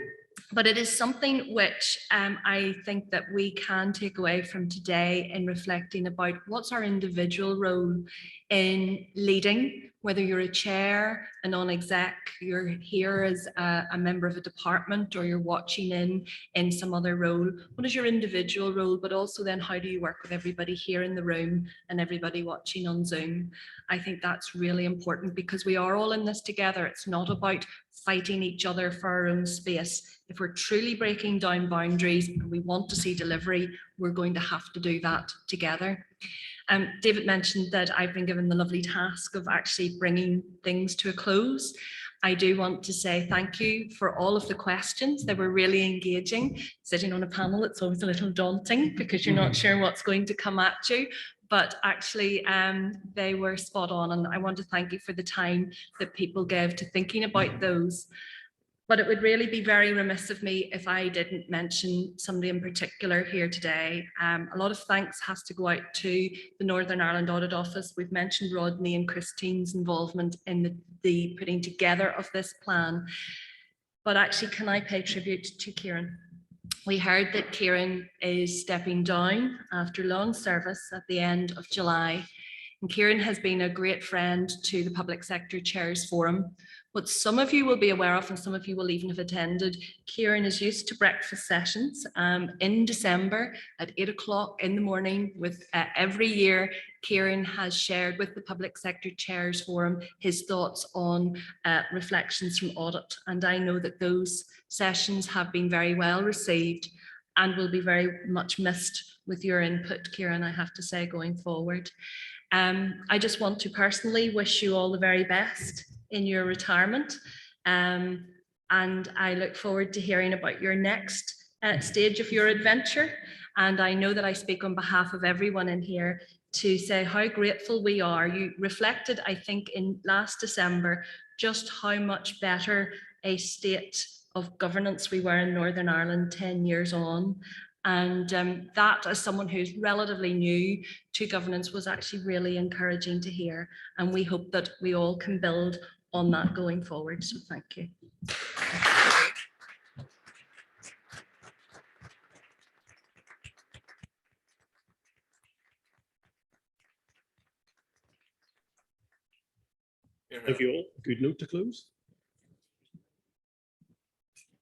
But it is something which I think that we can take away from today in reflecting about what's our individual role in leading, whether you're a chair, a non-exec, you're here as a member of a department, or you're watching in some other role. What is your individual role? But also then how do you work with everybody here in the room and everybody watching on Zoom? I think that's really important because we are all in this together. It's not about fighting each other for our own space. If we're truly breaking down boundaries and we want to see delivery, we're going to have to do that together. David mentioned that I've been given the lovely task of actually bringing things to a close. I do want to say thank you for all of the questions. They were really engaging. Sitting on a panel, it's always a little daunting because you're not sure what's going to come at you. But actually they were spot on, and I want to thank you for the time that people gave to thinking about those. But it would really be very remiss of me if I didn't mention somebody in particular here today. A lot of thanks has to go out to the Northern Ireland Audit Office. We've mentioned Rodney and Christine's involvement in the putting together of this plan. But actually, can I pay tribute to Kieran? We heard that Kieran is stepping down after long service at the end of July. And Kieran has been a great friend to the Public Sector Chairs Forum. What some of you will be aware of, and some of you will even have attended, Kieran is used to breakfast sessions in December at 8 o'clock in the morning. With every year, Kieran has shared with the Public Sector Chairs Forum his thoughts on reflections from audit. And I know that those sessions have been very well received and will be very much missed with your input, Kieran, I have to say, going forward. I just want to personally wish you all the very best in your retirement, and I look forward to hearing about your next stage of your adventure. And I know that I speak on behalf of everyone in here to say how grateful we are. You reflected, I think, in last December just how much better a state of governance we were in Northern Ireland 10 years on. And that, as someone who's relatively new to governance, was actually really encouraging to hear. And we hope that we all can build on that going forward. So thank you. Thank you all. Good note to close.